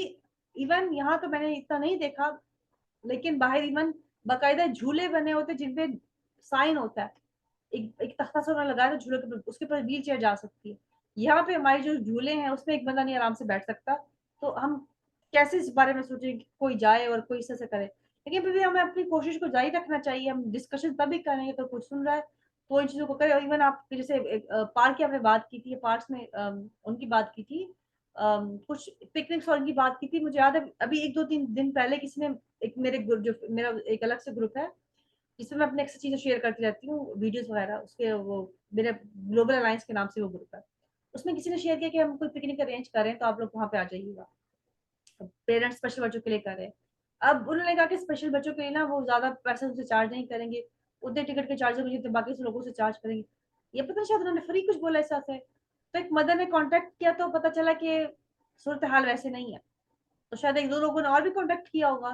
इवन यहाँ तो मैंने इतना नहीं देखा, लेकिन बाहर इवन बाकायदा झूले बने होते जिनपे साइन होता है, एक तख्ता सा उन्होंने लगाया था झूले के ऊपर, उसके ऊपर व्हील चेयर जा सकती है। यहाँ पे हमारे जो झूले हैं उसमें एक बंदा नहीं आराम से बैठ सकता। तो हम कैसे इस बारे में सोचें कि कोई जाए और कोई इस तरह से करे। लेकिन फिर भी हमें अपनी कोशिश को जारी रखना चाहिए। हम डिस्कशन तभी करेंगे तो कुछ सुन रहा है तो इन चीजों को करें। इवन आप जैसे पार्क की आपने बात की थी, पार्क्स में उनकी बात की थी, कुछ पिकनिक्स और उनकी बात की थी। मुझे याद है अभी 1-2-3 दिन पहले किसी ने, एक मेरे ग्रुप, जो मेरा एक अलग से ग्रुप है जिसमें मैं अपने अक्सर चीजें शेयर करती रहती हूँ, वीडियोस वगैरह, उसके वो मेरे ग्लोबल अलायंस के नाम से वो ग्रुप है। उसमें किसी ने शेयर किया कि हम कोई पिकनिक अरेंज करें तो आप लोग वहां पे आ जाइएगा, पेरेंट्स स्पेशल बच्चों के लिए करें। अब उन्होंने कहा कि स्पेशल बच्चों के लिए ना वो ज्यादा पैसे उनसे चार्ज नहीं करेंगे, उतने टिकट के चार्ज जितने बाकी से लोगों से चार्ज करेंगे। ये पता नहीं शायद उन्होंने फ्री कुछ बोला ऐसा से। तो एक मदर ने कांटेक्ट किया तो पता चला कि सूरत हाल वैसे नहीं है। तो शायद 1-2 लोगों ने और भी कांटेक्ट किया होगा।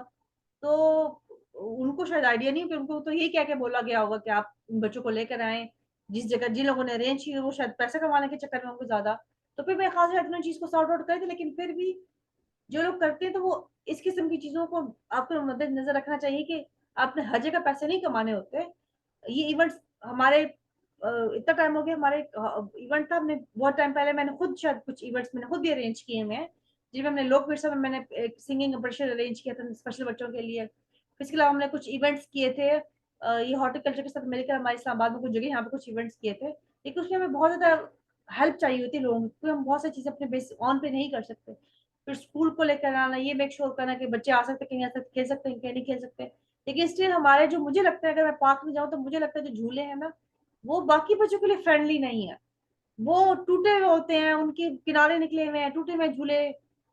तो उनको शायद आइडिया नहीं, कि उनको तो यही कह के बोला गया होगा कि आप इन बच्चों को लेकर आए। जिस जगह जिन लोगों ने अरेंज की वो शायद पैसा कमाने के चक्कर में होंगे ज्यादा। तो फिर मैं खास शायद चीज को सॉर्ट आउट कर दी, लेकिन फिर भी जो लोग करते हैं तो वो इस किस्म की चीजों को आपको मद्देनजर रखना चाहिए कि आपने हर जगह पैसे नहीं कमाने होते। ये इवेंट्स हमारे इतना टाइम हो गया, हमारे इवेंट था, हमने बहुत टाइम पहले मैंने खुद शायद कुछ इवेंट्स मैंने खुद भी अरेंज किए हुए हैं, जिनमें हमने लोक विरसा में मैंने एक सिंगिंग कंपटीशन अरेंज किया था स्पेशल बच्चों के लिए। इसके अलावा हमने कुछ इवेंट्स किए थे, ये हॉर्टिकल्चर के साथ मिलकर हमारे इस्लामाबाद में कुछ जगह यहाँ पे कुछ इवेंट्स किए थे। लेकिन उसमें हमें बहुत ज्यादा हेल्प चाहिए होती है लोगों की, हम बहुत सारी चीजें अपने बेस ऑन पे नहीं कर सकते। फिर स्कूल को लेकर आना, ये मेक श्योर करना कि बच्चे आ सकते, कहीं आ सकते, खेल सकते हैं, कहीं नहीं खेल सकते। लेकिन स्टिल हमारे जो, मुझे लगता है अगर मैं पार्क में जाऊँ तो मुझे लगता है जो झूले हैं ना, वो बाकी बच्चों के लिए फ्रेंडली नहीं है। वो टूटे हुए होते हैं, उनके किनारे निकले हुए हैं, टूटे हुए झूले।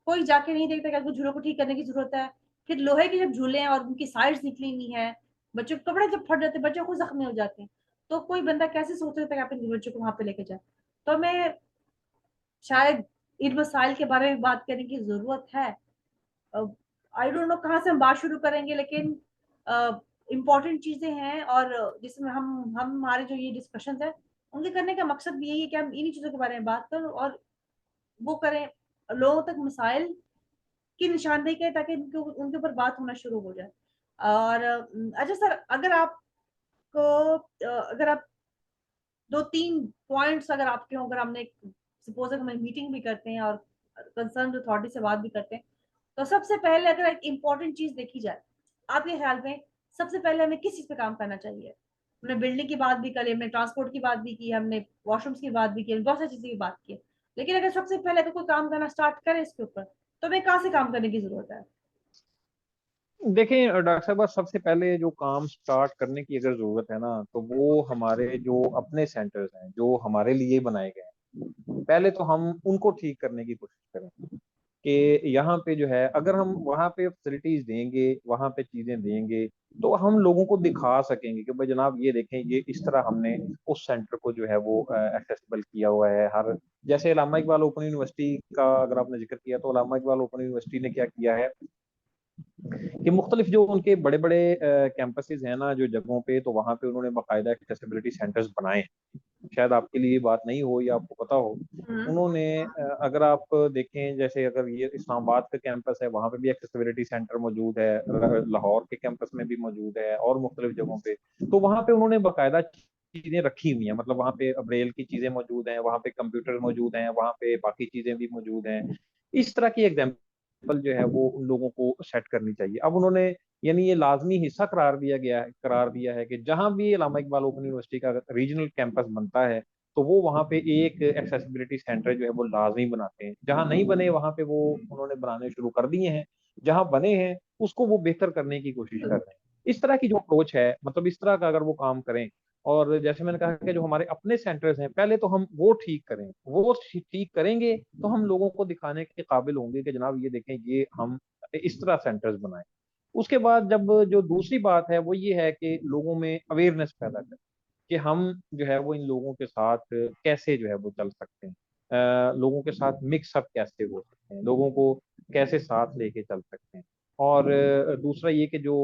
कोई जाके नहीं देखता कि आपको झूलों को ठीक करने की जरूरत है। फिर लोहे के जब झूले हैं और उनकी साइड्स निकली हुई हैं, बच्चों के कपड़े जब फट जाते हैं, बच्चों को जख्मी हो जाते हैं। तो कोई बंदा कैसे सोच सकता है कि अपने बच्चों को वहां पे लेके जाए। तो मैं शायद इन मसाइल के बारे में बात करने की जरूरत है। आई डोंट नो कहाँ से हम बात शुरू करेंगे, लेकिन इम्पोर्टेंट चीजें हैं, और जिसमें हम हमारे जो ये डिस्कशन है उनके करने का मकसद भी यही है कि हम इन्हीं चीजों के बारे में बात करें और वो करें, लोगों तक मसाइल की निशानदेही करें, ताकि उनके उनके ऊपर बात होना शुरू हो जाए। और अच्छा सर, अगर आप 2-3 पॉइंट्स अगर आपके हों, अगर हमने सपोज हम मीटिंग भी करते हैं और कंसर्न अथॉरिटी से बात भी करते हैं, तो सबसे पहले अगर एक इम्पोर्टेंट चीज देखी जाए आपके ख्याल में, सबसे पहले हमें किस चीज पे काम करना चाहिए? हमने बिल्डिंग की बात भी करी, हमने ट्रांसपोर्ट की बात भी की, हमने वॉशरूम्स की बात भी की, बहुत सारी चीजें की बात की। लेकिन अगर सबसे पहले अगर कोई काम करना स्टार्ट करे इसके ऊपर, तो हमें कहाँ से काम करने की जरूरत है? देखें डॉक्टर साहब, सबसे पहले जो काम स्टार्ट करने की अगर जरूरत है ना, तो वो हमारे जो अपने सेंटर्स हैं जो हमारे लिए बनाए गए हैं, पहले तो हम उनको ठीक करने की कोशिश करें। कि यहाँ पे जो है, अगर हम वहाँ पे फैसिलिटीज देंगे, वहाँ पे चीजें देंगे, तो हम लोगों को दिखा सकेंगे कि भाई जनाब ये देखें, ये इस तरह हमने उस सेंटर को जो है वो एक्सेसिबल किया हुआ है। हर जैसे अल्लामा इकबाल ओपन यूनिवर्सिटी का अगर आपने जिक्र किया, तो अल्लामा इकबाल ओपन यूनिवर्सिटी ने क्या किया है कि मुख्तलिफ जो उनके बड़े बड़े कैंपसेस हैं ना जो जगहों पे, तो वहाँ पे उन्होंने बाकायदा एक्सेसिबिलिटी सेंटर्स बनाए हैं। शायद आपके लिए ये बात नहीं हो या आपको पता हो। हम्म। उन्होंने अगर आप देखें, जैसे अगर ये इस्लामाबाद का कैंपस है, वहाँ पे भी एक्सेसिबिलिटी सेंटर मौजूद है, लाहौर के कैंपस में भी मौजूद है, और मुख्तलिफ जगहों पे। तो वहाँ पे उन्होंने बाकायदा चीजें रखी हुई हैं, मतलब वहाँ पे ब्रेल की चीजें मौजूद हैं, वहाँ पे कंप्यूटर मौजूद हैं, वहाँ पे बाकी चीजें भी मौजूद हैं। इस तरह की एग्जाम्पल जो है वो उन लोगों को सेट करनी चाहिए। अब उन्होंने, यानी ये लाजमी हिस्सा करार दिया है कि जहां भी अल्लामा इकबाल ओपन यूनिवर्सिटी का रीजनल कैंपस बनता है, तो वो वहाँ पे एक एक्सेसिबिलिटी सेंटर जो है वो लाजमी बनाते हैं। जहां नहीं बने वहां पे वो उन्होंने बनाने शुरू कर दिए हैं। जहां बने हैं उसको वो बेहतर करने की कोशिश कर रहे हैं। इस तरह की जो अप्रोच है, मतलब इस तरह का अगर वो काम करें, और जैसे मैंने कहा कि जो हमारे अपने सेंटर्स हैं, पहले तो हम वो ठीक करें। वो ठीक करेंगे तो हम लोगों को दिखाने के काबिल होंगे कि जनाब ये देखें, ये हम इस तरह सेंटर्स बनाए। उसके बाद जब जो दूसरी बात है वो ये है कि लोगों में अवेयरनेस पैदा करें कि हम जो है वो इन लोगों के साथ कैसे जो है वो चल सकते हैं, लोगों के साथ मिक्सअप कैसे हो सकते हैं, लोगों को कैसे साथ लेके चल सकते हैं। और दूसरा ये कि जो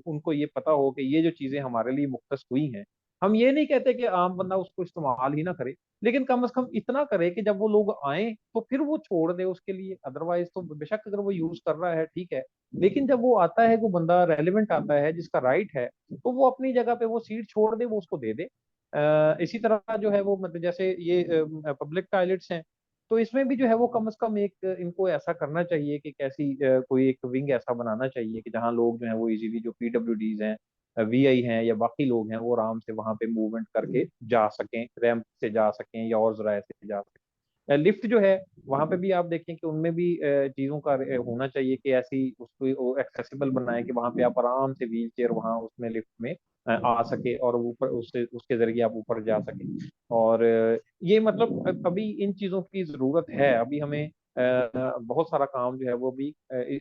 उनको ये पता हो कि ये जो चीज़ें हमारे लिए मुख्तस हुई हैं, हम ये नहीं कहते कि आम बंदा उसको इस्तेमाल ही ना करे, लेकिन कम से कम इतना करे कि जब वो लोग आए तो फिर वो छोड़ दे उसके लिए। अदरवाइज तो बेशक अगर वो यूज कर रहा है ठीक है, लेकिन जब वो आता है, वो बंदा रेलिवेंट आता है जिसका राइट है, तो वो अपनी जगह पे वो सीट छोड़ दे, वो उसको दे दे। इसी तरह जो है वो, मतलब जैसे ये पब्लिक टॉयलेट्स हैं, तो इसमें भी जो है वो कम से कम एक इनको ऐसा करना चाहिए कि कैसी कोई एक विंग ऐसा बनाना चाहिए कि जहाँ लोग जो है वो इजीली जो पीडब्ल्यूडीज हैं, वीआई हैं या बाकी लोग हैं, वो आराम से वहां पे मूवमेंट करके जा सकें, रैंप से जा सकें या और जराए से जा सकें। लिफ्ट जो है वहां पे भी आप देखें कि उनमें भी चीजों का होना चाहिए कि ऐसी उसको एक्सेसिबल बनाए कि वहां पे आप आराम से व्हील चेयर वहां उसमें लिफ्ट में आ सके और ऊपर उससे उसके जरिए आप ऊपर जा सके। और ये मतलब अभी इन चीजों की जरूरत है, अभी हमें बहुत सारा काम जो है वो भी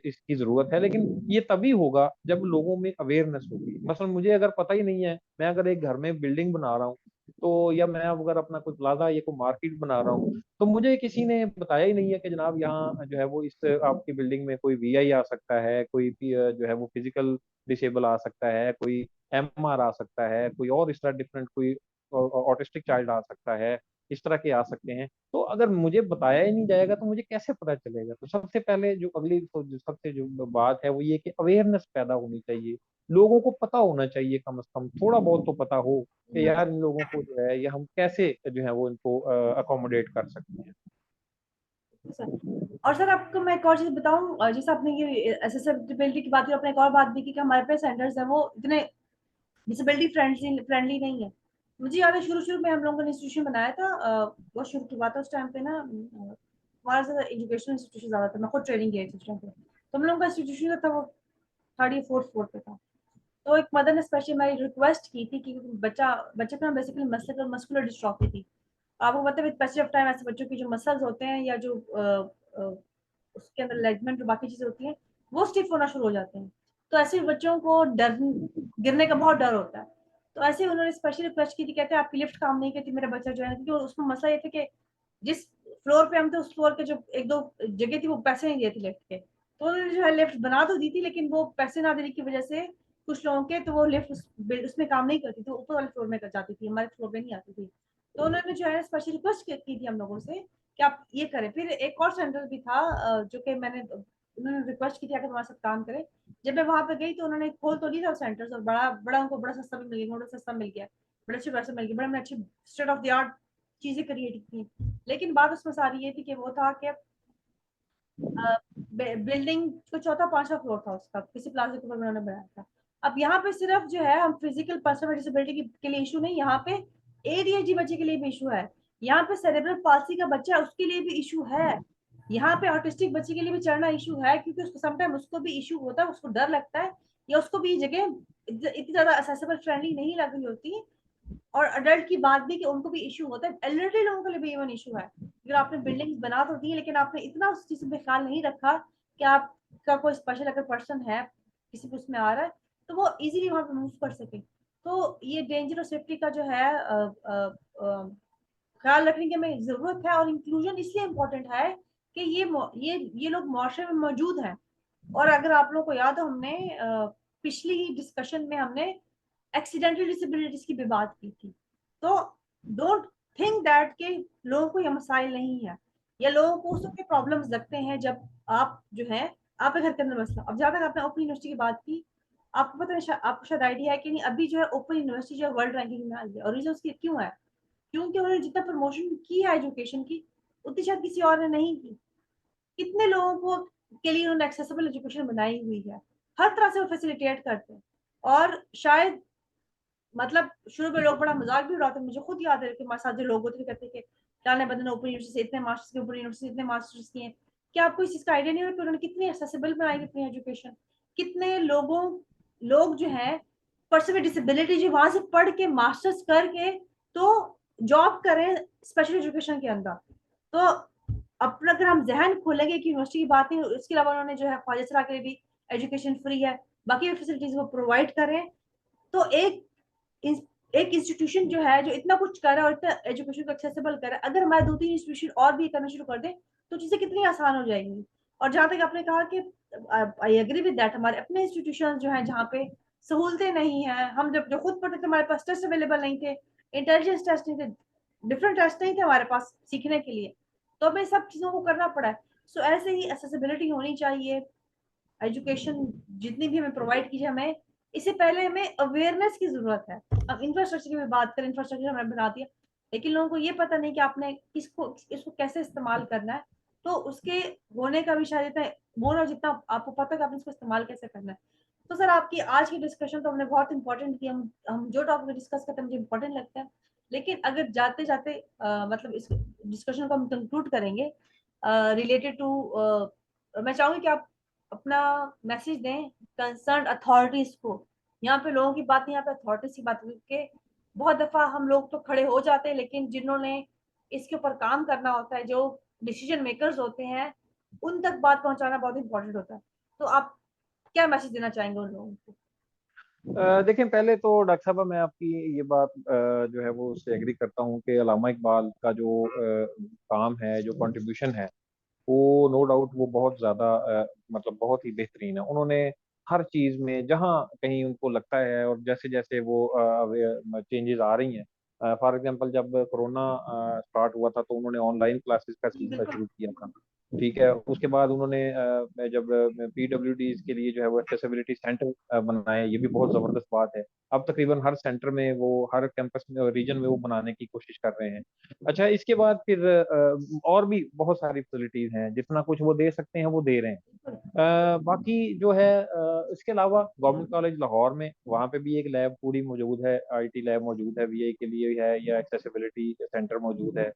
इसकी जरूरत है, लेकिन ये तभी होगा जब लोगों में अवेयरनेस होगी। मसलन मुझे अगर पता ही नहीं है, मैं अगर एक घर में बिल्डिंग बना रहा हूँ, तो या मैं अगर अपना कोई प्लाजा या कोई मार्केट बना रहा हूँ, तो मुझे किसी ने बताया ही नहीं है कि जनाब यहाँ जो है वो इस आपकी बिल्डिंग में कोई वीआई आ सकता है, कोई जो है वो फिजिकल डिसेबल आ सकता है, कोई एमआर आ सकता है, कोई और इस तरह डिफरेंट कोई ऑटिस्टिक चाइल्ड आ सकता है, इस तरह के आ सकते हैं। तो अगर मुझे बताया ही नहीं जाएगा तो मुझे कैसे पता चलेगा? तो सबसे पहले जो अगली तो जो सबसे जो बात है वो ये कि अवेयरनेस पैदा होनी चाहिए, लोगों को पता होना चाहिए, कम से कम थोड़ा बहुत तो पता हो कि यार इन लोगों को जो है ये हम कैसे जो है वो इनको अकोमोडेट कर सकते हैं। सर, और सर आपको मैं एक और चीज बताऊं, जैसे आपने ये एसेसिबिलिटी की बात की, आपने एक और बात भी की कि हमारे पे सेंटर्स है वो इतने डिसेबिलिटी फ्रेंडली फ्रेंडली नहीं है। मुझे याद है शुरू शुरू में हम लोगों ने इंस्टीट्यूशन बनाया था, बहुत शुरू की बात है, उस टाइम पे ना हमारा ज्यादा एजुकेशनल इंस्टीट्यूशन ज्यादा था, मैं खुद ट्रेनिंग गई थी उस टाइम पे, तो हम लोगों का इंस्टीट्यूशन था वो थर्ड या फोर्थ फ्लोर पे था। तो एक मदर ने स्पेशली मेरी रिक्वेस्ट की थी कि बच्चा बच्चे को ना बेसिकली मस्कुलर मस्कुलर डिस्ट्रॉफी थी। आपको पता है विद पैसेज ऑफ टाइम ऐसे बच्चों की जो मसल्स होते हैं या जो उसके अंदर लेगमेंट और बाकी चीजें होती हैं वो स्टिफ होना शुरू हो जाते हैं। तो ऐसे बच्चों को डर गिरने का बहुत डर होता है। तो ऐसे उन्होंने स्पेशली रिक्वेस्ट की थी, कहते हैं आपकी लिफ्ट काम नहीं करती मेरा बच्चा जो है, क्योंकि उसमें मसला ये था कि जिस फ्लोर पे हम थे उस फ्लोर के जो एक दो जगह थी वो पैसे नहीं दिए थे लिफ्ट के, तो उन्होंने जो है लिफ्ट बना तो दी थी लेकिन वो पैसे ना देने की वजह से कुछ लोगों के तो वो लिफ्ट उसमें काम नहीं करती थी, ऊपर वाले फ्लोर में कर जाती थी, हमारे फ्लोर पे नहीं आती थी। तो उन्होंने जो है स्पेशल रिक्वेस्ट की थी हम लोगों से कि आप ये करें। फिर एक और सेंटर भी था जो कि मैंने उन्होंने रिक्वेस्ट की थी अगर हमारे साथ काम करें। जब मैं वहां पे गई तो उन्होंने खोल तो लिया था सेंटर्स, और बड़ा बड़ा उनको बड़ा सस्ता भी मिल गया, बड़ा सस्ता मिल गया, बड़े अच्छे पैसे मिल गए, बड़े अच्छी स्टेट ऑफ द आर्ट चीजें क्रिएट की। लेकिन बात उसमें सारी ये थी कि वो था कि बिल्डिंग को चौथा पांचवा फ्लोर था उसका, किसी प्लाजा के ऊपर उन्होंने बनाया था। अब यहाँ पे सिर्फ जो है हम फिजिकल पर्सन विद डिसेबिलिटी के लिए इशू नहीं, यहाँ पे एडीएचडी बच्चे के लिए भी इशू है, यहाँ पे सेरेब्रल पाल्सी का बच्चा है उसके लिए भी इशू है, यहाँ पे ऑटिस्टिक बच्चे के लिए भी चढ़ना इशू है, क्योंकि उसको समटाइम उसको भी इशू होता है, उसको डर लगता है या उसको भी ये जगह इतनी ज्यादा असेसेबल फ्रेंडली नहीं लग रही होती। और अडल्ट की बात भी कि उनको भी इशू होता है, एल्डरली लोगों के लिए भी इवन इशू है। अगर आपने बिल्डिंग्स बना तो दी लेकिन आपने इतना उस चीज पे ख्याल नहीं रखा कि आपका कोई स्पेशल अगर पर्सन है किसी भी उसमें आ रहा है तो वो इजीली वहां पे मूव कर सके। तो ये डेंजर और सेफ्टी का जो है ख्याल रखने की हमें जरूरत है, और इंक्लूजन इसलिए इम्पोर्टेंट है कि ये लोग मुआशरे में मौजूद हैं। और अगर आप लोगों को याद हो हमने पिछली डिस्कशन में हमने एक्सीडेंटल डिसेबिलिटीज की भी बात की थी। तो डोंट थिंक दैट के लोगों को ये मसाइल नहीं है या लोगों को उसके प्रॉब्लम्स लगते हैं जब आप जो है आपके घर के अंदर मसला। अब जहाँ तक आपने ओपन यूनिवर्सिटी की बात की, आपको पता है आपको शायद आइडिया है कि नहीं, अभी जो है ओपन यूनिवर्सिटी जो है वर्ल्ड रैंकिंग में आ गई, और रीजन उसकी क्यों है? क्योंकि उन्होंने जितना प्रमोशन की है एजुकेशन की उतनी शायद किसी और ने नहीं की। कितने लोगों को के लिए उन्होंने एक्सेसिबल एजुकेशन बनाई हुई है, हर तरह से वो फैसिलिटेट करते हैं। और शायद मतलब शुरू में लोग बड़ा मजाक भी उड़ाते, मुझे खुद याद है कि हमारे साथ जो लोग होते थे कहते कि फलाने बंदे ने ओपन यूनिवर्सिटी से इतने मास्टर्स के, ओपन यूनिवर्सिटी इतने मास्टर्स किए। क्या आपको इस चीज का आइडिया नहीं हो कि उन्होंने कितनी एक्सेसिबल बनाई अपनी एजुकेशन? कितने लोग जो है पर्सन विद डिसेबिलिटी जो वहां से पढ़ के मास्टर्स करके तो जॉब करें स्पेशल एजुकेशन के अंदर। तो अपना अगर हम जहन खोलेंगे कि यूनिवर्सिटी की बात नहीं, इसके अलावा उन्होंने जो है ख्वाजा सरा के लिए भी एजुकेशन फ्री है, बाकी फैसिलिटीज वो प्रोवाइड करें, तो एक इंस्टीट्यूशन जो है जो इतना कुछ कर रहा है और इतना एजुकेशन को एक्सेसिबल कर रहा है, अगर हमारे दो तीन इंस्टीट्यूशन और भी करना शुरू कर दे तो चीजें कितनी आसान हो जाएंगी। और जहां तक आपने कहा कि आई एग्री विद दैट, हमारे अपने इंस्टीट्यूशन जो है जहाँ पे सहूलतें नहीं है, हम जब जो खुद पढ़ते थे हमारे पास टेस्ट अवेलेबल नहीं थे, इंटेलिजेंस टेस्ट नहीं थे, डिफरेंट टेस्ट नहीं थे हमारे पास सीखने के लिए, तो हमें सब चीजों को करना पड़ा है। सो ऐसे ही एक्सेसिबिलिटी होनी चाहिए, एजुकेशन जितनी भी हमें प्रोवाइड कीजिए, हमें इससे पहले हमें अवेयरनेस की जरूरत है। अब इंफ्रास्ट्रक्चर की भी बात करें, इंफ्रास्ट्रक्चर हमने बना दिया लेकिन लोगों को ये पता नहीं कि आपने किसको इसको कैसे इस्तेमाल करना है। तो उसके होने का भी शायद इतना वो ना, जितना आपको पता है कि आपने इसको इस्तेमाल कैसे करना है। तो सर आपकी आज की डिस्कशन तो हमने बहुत इंपॉर्टेंट की। हम जो टॉपिक डिस्कस करते हैं मुझे इंपॉर्टेंट लगता है। लेकिन अगर जाते जाते मतलब इस डिस्कशन को हम कंक्लूड करेंगे रिलेटेड टू, मैं चाहूंगी कि आप अपना मैसेज दें कंसर्न अथॉरिटीज को। यहाँ पे लोगों की बात नहीं, यहाँ पे अथॉरिटीज की बात करके बहुत दफा हम लोग तो खड़े हो जाते हैं, लेकिन जिन्होंने इसके ऊपर काम करना होता है, जो डिसीजन मेकर्स होते हैं, उन तक बात पहुंचाना बहुत इंपॉर्टेंट होता है। तो आप क्या मैसेज देना चाहेंगे उन लोगों को? देखिए, पहले तो डॉक्टर साहब मैं आपकी ये बात जो है वो उससे एग्री करता हूँ कि अल्लामा इकबाल का जो काम है, जो कंट्रीब्यूशन है, वो नो डाउट वो बहुत ज़्यादा मतलब बहुत ही बेहतरीन है। उन्होंने हर चीज़ में जहाँ कहीं उनको लगता है और जैसे जैसे वो चेंजेस आ रही हैं, फॉर एग्जांपल जब कोरोना स्टार्ट हुआ था तो उन्होंने ऑनलाइन क्लासेस का जी सिलसिला बिल्कुल। शुरू किया था। ठीक है, उसके बाद उन्होंने जब पीडब्ल्यूडीज के लिए जो है वो एक्सेसिबिलिटी सेंटर बनाए, ये भी बहुत ज़बरदस्त बात है। अब तकरीबन हर सेंटर में वो, हर कैंपस में और रीजन में वो बनाने की कोशिश कर रहे हैं। अच्छा, इसके बाद फिर और भी बहुत सारी फैसिलिटीज हैं, जितना कुछ वो दे सकते हैं वो दे रहे हैं। बाकी जो है इसके अलावा गवर्नमेंट कॉलेज लाहौर में, वहाँ पे भी एक लैब पूरी मौजूद है, आईटी लैब मौजूद है, वीआई के लिए है, या एक्सेसिबिलिटी सेंटर मौजूद है।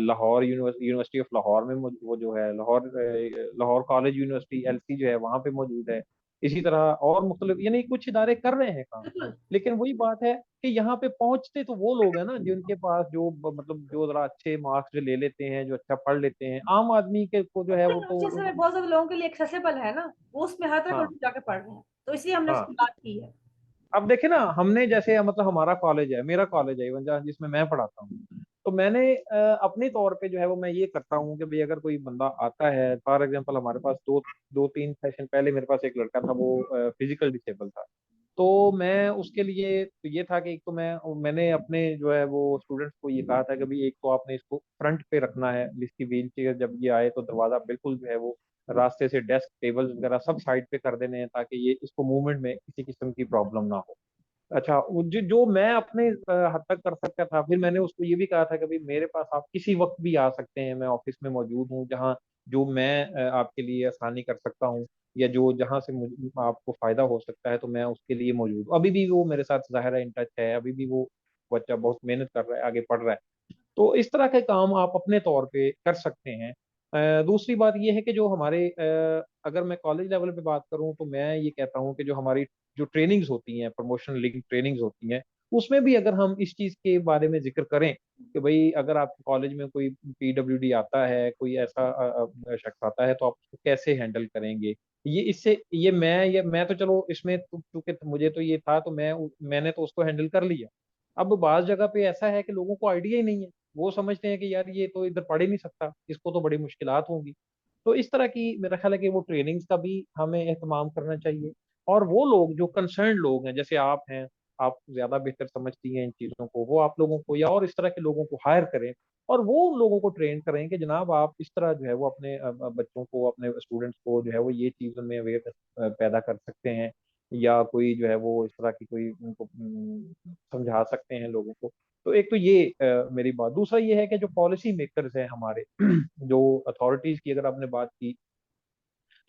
लाहौर यूनिवर्सिटी ऑफ लाहौर में वो जो है लाहौर कॉलेज यूनिवर्सिटी एलसी जो है वहाँ पे मौजूद है। इसी तरह और मुख्तलिफ, यानी कुछ इदारे कर रहे हैं काम। बिल्कुल। लेकिन वही बात है कि यहाँ पे पहुंचते तो वो लोग हैं ना जिनके पास जो मतलब जो जरा अच्छे मार्क्स जो ले लेते हैं, जो अच्छा पढ़ लेते हैं। आम आदमी के को जो है वो टेक्नोलॉजी तो से बहुत ज्यादा लोगों के लिए एक्सेसिबल है ना, वो उसमें हर तरह के हाँ, लोग जाके पढ़ रहे हैं, तो इसलिए हमने हाँ। उसकी बात की है। अब देखे ना, हमने जैसे मतलब हमारा कॉलेज है, मेरा कॉलेज है इवन जहाँ जिसमें मैं पढ़ाता हूँ, तो मैंने अपने तौर पे जो है वो मैं ये करता हूँ कि भाई अगर कोई बंदा आता है, फॉर एग्जांपल हमारे पास दो दो तीन सेशन पहले मेरे पास एक लड़का था, वो फिजिकल डिसेबल था। तो मैं उसके लिए तो ये था कि एक तो मैंने अपने जो है वो स्टूडेंट्स को ये कहा था कि भाई एक तो आपने इसको फ्रंट पे रखना है, इसकी व्हील चेयर जब ये आए तो दरवाजा बिल्कुल जो है वो रास्ते से, डेस्क टेबल्स वगैरह सब साइड पे कर देने हैं, ताकि ये इसको मूवमेंट में किसी किस्म की प्रॉब्लम ना हो। अच्छा, जो मैं अपने हद तक कर सकता था, फिर मैंने उसको ये भी कहा था कि भाई मेरे पास आप किसी वक्त भी आ सकते हैं, मैं ऑफिस में मौजूद हूँ, जहाँ जो मैं आपके लिए आसानी कर सकता हूँ, या जो जहाँ से मुझे आपको फायदा हो सकता है तो मैं उसके लिए मौजूद हूँ। अभी भी वो मेरे साथ ज़ाहिर है इन टच है, अभी भी वो बच्चा बहुत मेहनत कर रहा है, आगे पढ़ रहा है। तो इस तरह के काम आप अपने तौर पे कर सकते हैं। दूसरी बात यह है कि जो हमारे अगर मैं कॉलेज लेवल पे बात करूं तो मैं ये कहता हूं कि जो हमारी जो ट्रेनिंग्स होती हैं, प्रमोशन लिंक ट्रेनिंग्स होती हैं, उसमें भी अगर हम इस चीज़ के बारे में जिक्र करें कि भाई अगर आपके कॉलेज में कोई पीडब्ल्यूडी आता है, कोई ऐसा शख्स आता है, तो आप उसको कैसे हैंडल करेंगे। ये मैं तो चलो इसमें चूंकि मुझे तो ये था, तो मैंने तो उसको हैंडल कर लिया। अब बाज जगह पे ऐसा है कि लोगों को आइडिया ही नहीं है, वो समझते हैं कि यार ये तो इधर पढ़ ही नहीं सकता, इसको तो बड़ी मुश्किलात होंगी। तो इस तरह की मेरा ख्याल है कि वो ट्रेनिंग्स का भी हमें एहतमाम करना चाहिए। और वो लोग जो कंसर्न लोग हैं, जैसे आप हैं, आप ज्यादा बेहतर समझती हैं इन चीजों को, वो आप लोगों को या और इस तरह के लोगों को हायर करें, और वो लोगों को ट्रेन करें कि जनाब आप इस तरह जो है वो अपने बच्चों को, अपने स्टूडेंट्स को जो है वो ये चीज में अवेयर पैदा कर सकते हैं, या कोई जो है वो इस तरह की कोई उनको समझा सकते हैं लोगों को। तो एक तो ये मेरी बात। दूसरा ये है कि जो पॉलिसी मेकर्स हैं हमारे जो अथॉरिटीज की अगर आपने बात की,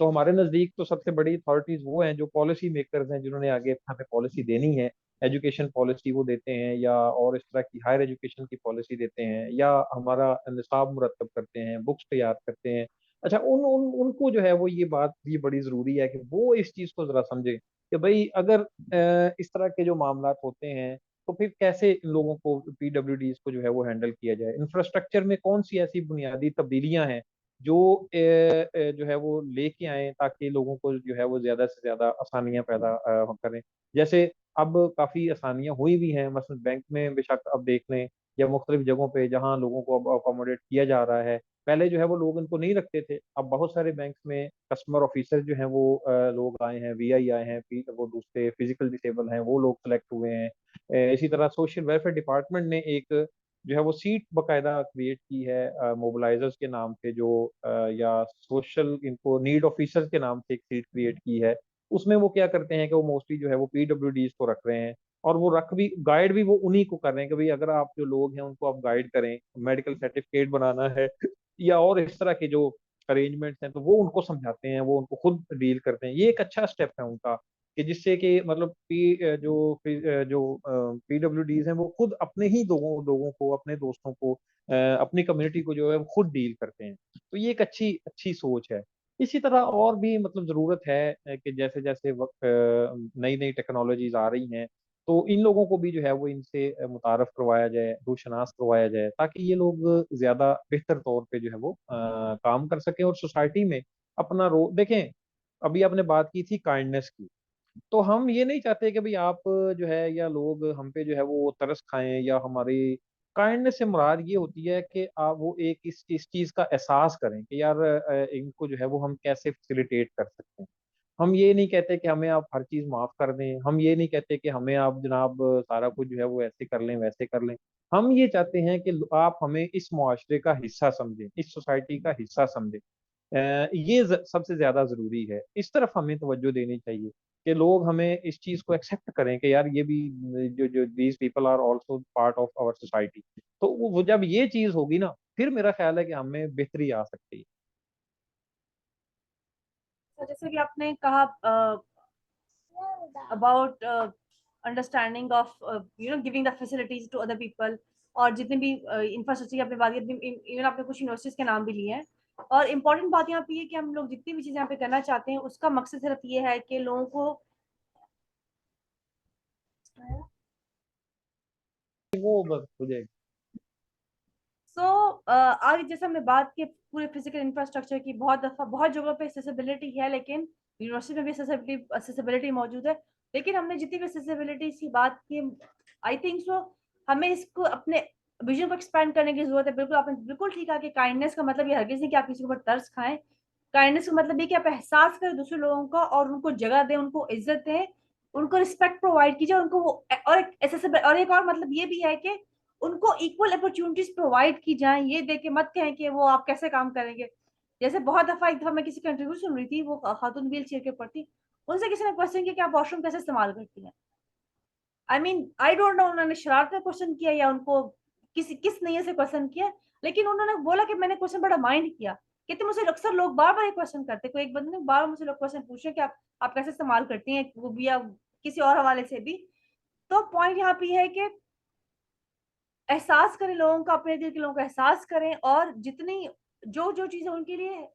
तो हमारे नज़दीक तो सबसे बड़ी अथॉरिटीज वो हैं जो पॉलिसी मेकर्स हैं, जिन्होंने आगे हमें पॉलिसी देनी है। एजुकेशन पॉलिसी वो देते हैं, या और इस तरह की हायर एजुकेशन की पॉलिसी देते हैं, या हमारा निसाब मुरतब करते हैं, बुक्स तैयार करते हैं। अच्छा, उनको जो है वो ये बात भी बड़ी ज़रूरी है कि वो इस चीज़ को ज़रा समझे कि भाई अगर इस तरह के जो मामला होते हैं, तो फिर कैसे इन लोगों को, पीडब्ल्यूडीज को जो है वो हैंडल किया जाए। इंफ्रास्ट्रक्चर में कौन सी ऐसी बुनियादी तब्दीलियां हैं जो जो है वो लेके आए, ताकि लोगों को जो है वो ज्यादा से ज्यादा आसानियां पैदा करें। जैसे अब काफी आसानियां हुई भी हैं, मसलन बैंक में बेशक अब देख लें, या मुख्तलिफ जगहों पे जहां लोगों को अब अकोमोडेट किया जा रहा है। पहले जो है वो लोग इनको नहीं रखते थे, अब बहुत सारे बैंक में कस्टमर ऑफिसर जो हैं वो लोग आए हैं, वीआई आए हैं, वो दूसरे फिजिकल डिसेबल हैं, वो लोग सेलेक्ट हुए हैं। इसी तरह सोशल वेलफेयर डिपार्टमेंट ने एक जो है वो सीट बकायदा क्रिएट की है, मोबिलाइजर्स के नाम से, जो या सोशल इनको नीड ऑफिसर्स के नाम से एक सीट क्रिएट की है। उसमें वो क्या करते हैं कि वो मोस्टली जो है वो पीडब्ल्यूडीज को रख रहे हैं, और वो रख भी, गाइड भी वो उन्हीं को कर रहे हैं कि भाई अगर आप जो लोग हैं उनको आप गाइड करें, मेडिकल सर्टिफिकेट बनाना है या और इस तरह के जो अरेंजमेंट्स हैं, तो वो उनको समझाते हैं, वो उनको खुद डील करते हैं। ये एक अच्छा स्टेप है उनका, कि जिससे कि मतलब जो PWDs हैं वो खुद अपने ही लोगों लोगों को, अपने दोस्तों को, अपनी कम्युनिटी को जो है वो खुद डील करते हैं। तो ये एक अच्छी अच्छी सोच है। इसी तरह और भी मतलब जरूरत है कि जैसे जैसे वक्त नई नई टेक्नोलॉजीज आ रही हैं, तो इन लोगों को भी जो है वो इनसे मुतारफ करवाया जाए, रूशनास करवाया जाए, ताकि ये लोग ज्यादा बेहतर तौर पे जो है वो काम कर सकें और सोसाइटी में अपना रोल देखें। अभी आपने बात की थी काइंडनेस की, तो हम ये नहीं चाहते कि भाई आप जो है या लोग हम पे जो है वो तरस खाएं, या हमारी काइंडनेस से मुराद ये होती है कि आप वो एक इस चीज का एहसास करें कि यार इनको जो है वो हम कैसे फैसिलिटेट कर सकते हैं। हम ये नहीं कहते कि हमें आप हर चीज माफ कर दें, हम ये नहीं कहते कि हमें आप जनाब सारा कुछ जो है वो ऐसे कर लें वैसे कर लें। हम ये चाहते हैं कि आप हमें इस मुआशरे का हिस्सा समझें, इस सोसाइटी का हिस्सा समझें। ये सबसे ज्यादा जरूरी है, इस तरफ हमें तवज्जो देनी चाहिए कि लोग हमें इस चीज को एक्सेप्ट करें कि यार ये भी जो जो these people are also part of our society. तो वो जब ये चीज होगी ना, फिर मेरा ख्याल है कि हमें बेहतरी आ सकती है। तो जैसे कि आपने कहा about understanding of giving the facilities to other people, और जितने भी इंफ्रास्ट्रक्चर की आपने बात की, इवन आपने कुछ यूनिवर्सिटीज के नाम भी लिए हैं। और इम्पोर्टेंट बात यहाँ पे ये कि हम लोग जितनी भी चीजें यहाँ पे करना चाहते हैं उसका मकसद सिर्फ ये है कि लोगों को वो बस हो जाएगी। सो आज जैसे हमने बात की पूरे फिजिकल इंफ्रास्ट्रक्चर की, बहुत दफा बहुत जगहों पे एक्सेसिबिलिटी है, लेकिन यूनिवर्सिटी में भी एक्सेसिबिलिटी मौजूद है। लेकिन हमने जितनी भी एक्सेसिबिलिटी की बात की, आई थिंक सो हमें इसको अपने विजन को एक्सपैंड करने की जरूरत है। बिल्कुल आपने बिल्कुल ठीक है कि काइंडनेस का मतलब ये हरगिज नहीं कि आप किसी के ऊपर तरस खाएं। काइंडनेस का मतलब ये कि आप एहसास करें दूसरे लोगों का, और उनको जगह दें, उनको इज्जत दें, उनको रिस्पेक्ट प्रोवाइड कीजिए, उनको वो और एक एक्सेसिबल, और एक और मतलब ये भी है कि उनको इक्वल अपॉर्चुनिटीज प्रोवाइड की जाए। ये देख के मत कहें कि वो आप कैसे काम करेंगे। जैसे बहुत दफा, एक दफा मैं किसी का इंटरव्यू सुन रही थी, वो खातून व्हील चेयर के ऊपर थी, उनसे किसी ने क्वेश्चन किया कि आप वॉशरूम कैसे इस्तेमाल करती हैं। I mean I don't know उन्होंने शरारत में क्वेश्चन किया या उनको किसी किस नीयत से क्वेश्चन किया, लेकिन उन्होंने बोला कि मैंने क्वेश्चन बड़ा माइंड किया। कहते मुझे अक्सर लोग बार बार क्वेश्चन करते, कोई एक बंदे ने बार बार मुझे लोग क्वेश्चन पूछे कि आप कैसे इस्तेमाल करती हैं, वो भी या किसी और हवाले से भी। तो पॉइंट यहाँ पे है कि एहसास करें लोगों का, अपने दिल के लोगों का एहसास करें, और जितनी जो जो चीजें उनके लिए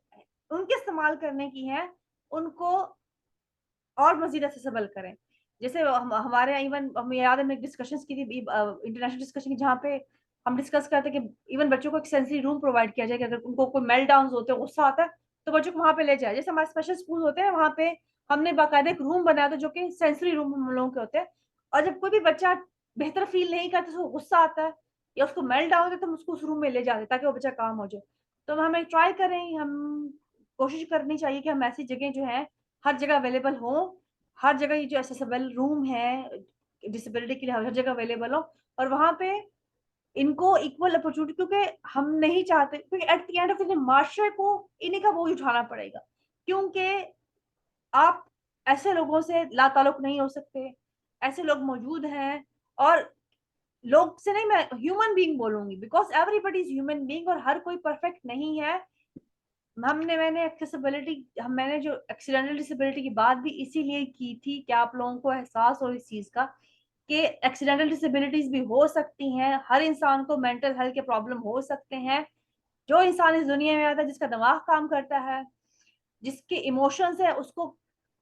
उनके इस्तेमाल करने की हैं उनको और मजीद एक्सेसिबल करें। जैसे हमारे यहाँ इवन हमें याद है, हमने डिस्कशन की थी, इंटरनेशनल डिस्कशन की, जहाँ पे हम डिस्कस करते कि इवन बच्चों को एक सेंसरी रूम प्रोवाइड किया जाए कि अगर उनको कोई मेल्ट डाउन होते हैं, गुस्सा आता है, तो बच्चों को वहां पे ले जाए। जैसे हमारे स्पेशल स्कूल होते हैं वहां पे हमने बाकायदा एक रूम बनाया था जो कि सेंसरी रूम हम लोगों के होते हैं। और जब कोई भी बच्चा बेहतर फील नहीं करता, उसको गुस्सा आता है या उसको मेल्ट डाउन होता है, तो हम उसको उस रूम में ले जाते ताकि वो बच्चा काम हो जाए। तो हमें ट्राई करें, हम कोशिश करनी चाहिए कि हम ऐसी जगह जो है हर जगह अवेलेबल हो, हर जगह ये जो एसेसिबल रूम है डिसेबिलिटी के लिए हर जगह अवेलेबल हो, और वहां पे इनको इक्वल अपॉर्चुनिटी, क्योंकि हम नहीं चाहते, क्योंकि at the end of the day माशरे को इन्हीं का बोझ उठाना पड़ेगा। क्योंकि आप ऐसे लोगों से लाताल्लुक नहीं हो सकते, ऐसे लोग मौजूद हैं। और लोग से नहीं, मैं ह्यूमन बीइंग बोलूंगी, because everybody is human being और हर कोई परफेक्ट नहीं है। मैंने एक्सेसिबिलिटी, मैंने जो एक्सीडेंटल डिसेबिलिटी की बात भी इसीलिए की थी कि आप लोगों को एहसास हो इस चीज का कि एक्सीडेंटल डिसेबिलिटीज भी हो सकती हैं। हर इंसान को मेंटल हेल्थ के प्रॉब्लम हो सकते हैं। जो इंसान इस दुनिया में आता है, जिसका दिमाग काम करता है, जिसके इमोशंस है, उसको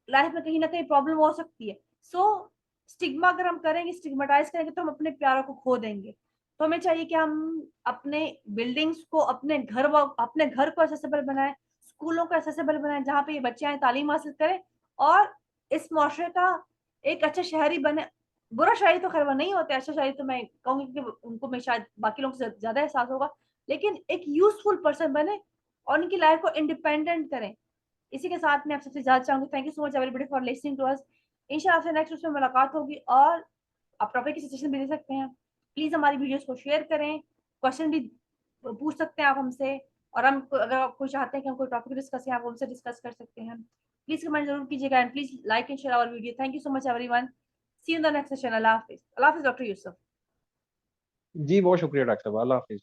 लाइफ में कहीं ना कहीं प्रॉब्लम हो सकती है। सो स्टिग्मा अगर हम करेंगे, स्टिग्मेटाइज करेंगे, तो हम अपने प्यारों को खो देंगे। तो हमें चाहिए कि हम अपने बिल्डिंग्स को, अपने घर को एक्सेसिबल बनाएं, स्कूलों को एक्सेसिबल बनाएं, जहाँ पे ये बच्चे आए तालीम हासिल करें, और इस मुआशरे का एक अच्छा शहरी बने। बुरा शहरी तो खैर वो नहीं होते, अच्छा शहरी तो मैं कहूंगी कि उनको मैं शायद बाकी लोगों से ज्यादा एहसास होगा, लेकिन एक यूजफुल पर्सन बने और उनकी लाइफ को इंडिपेंडेंट करें। इसी के साथ मैं आप सबसे ज्यादा चाहूंगी, thank you so much everybody for listening to us. इंशाल्लाह आपसे नेक्स्ट उसमें मुलाकात होगी, और आप टॉपिक की सजेशन भी दे सकते हैं। प्लीज हमारी वीडियोस को शेयर करें, क्वेश्चन भी पूछ सकते हैं आप हमसे, और हम अगर आप कोई चाहते हैं कि हम कोई टॉपिक डिस्कस करें, आप उनसे डिस्कस कर सकते हैं। प्लीज कमेंट जरूर कीजिएगा, and please like and share our video. Thank you so much everyone. See in the next session. अल्लाह हाफिज। अल्लाह हाफिज डॉक्टर यूसुफ। जी बहुत शुक्रिया डॉक्टर साहब, अल्लाह हाफिज।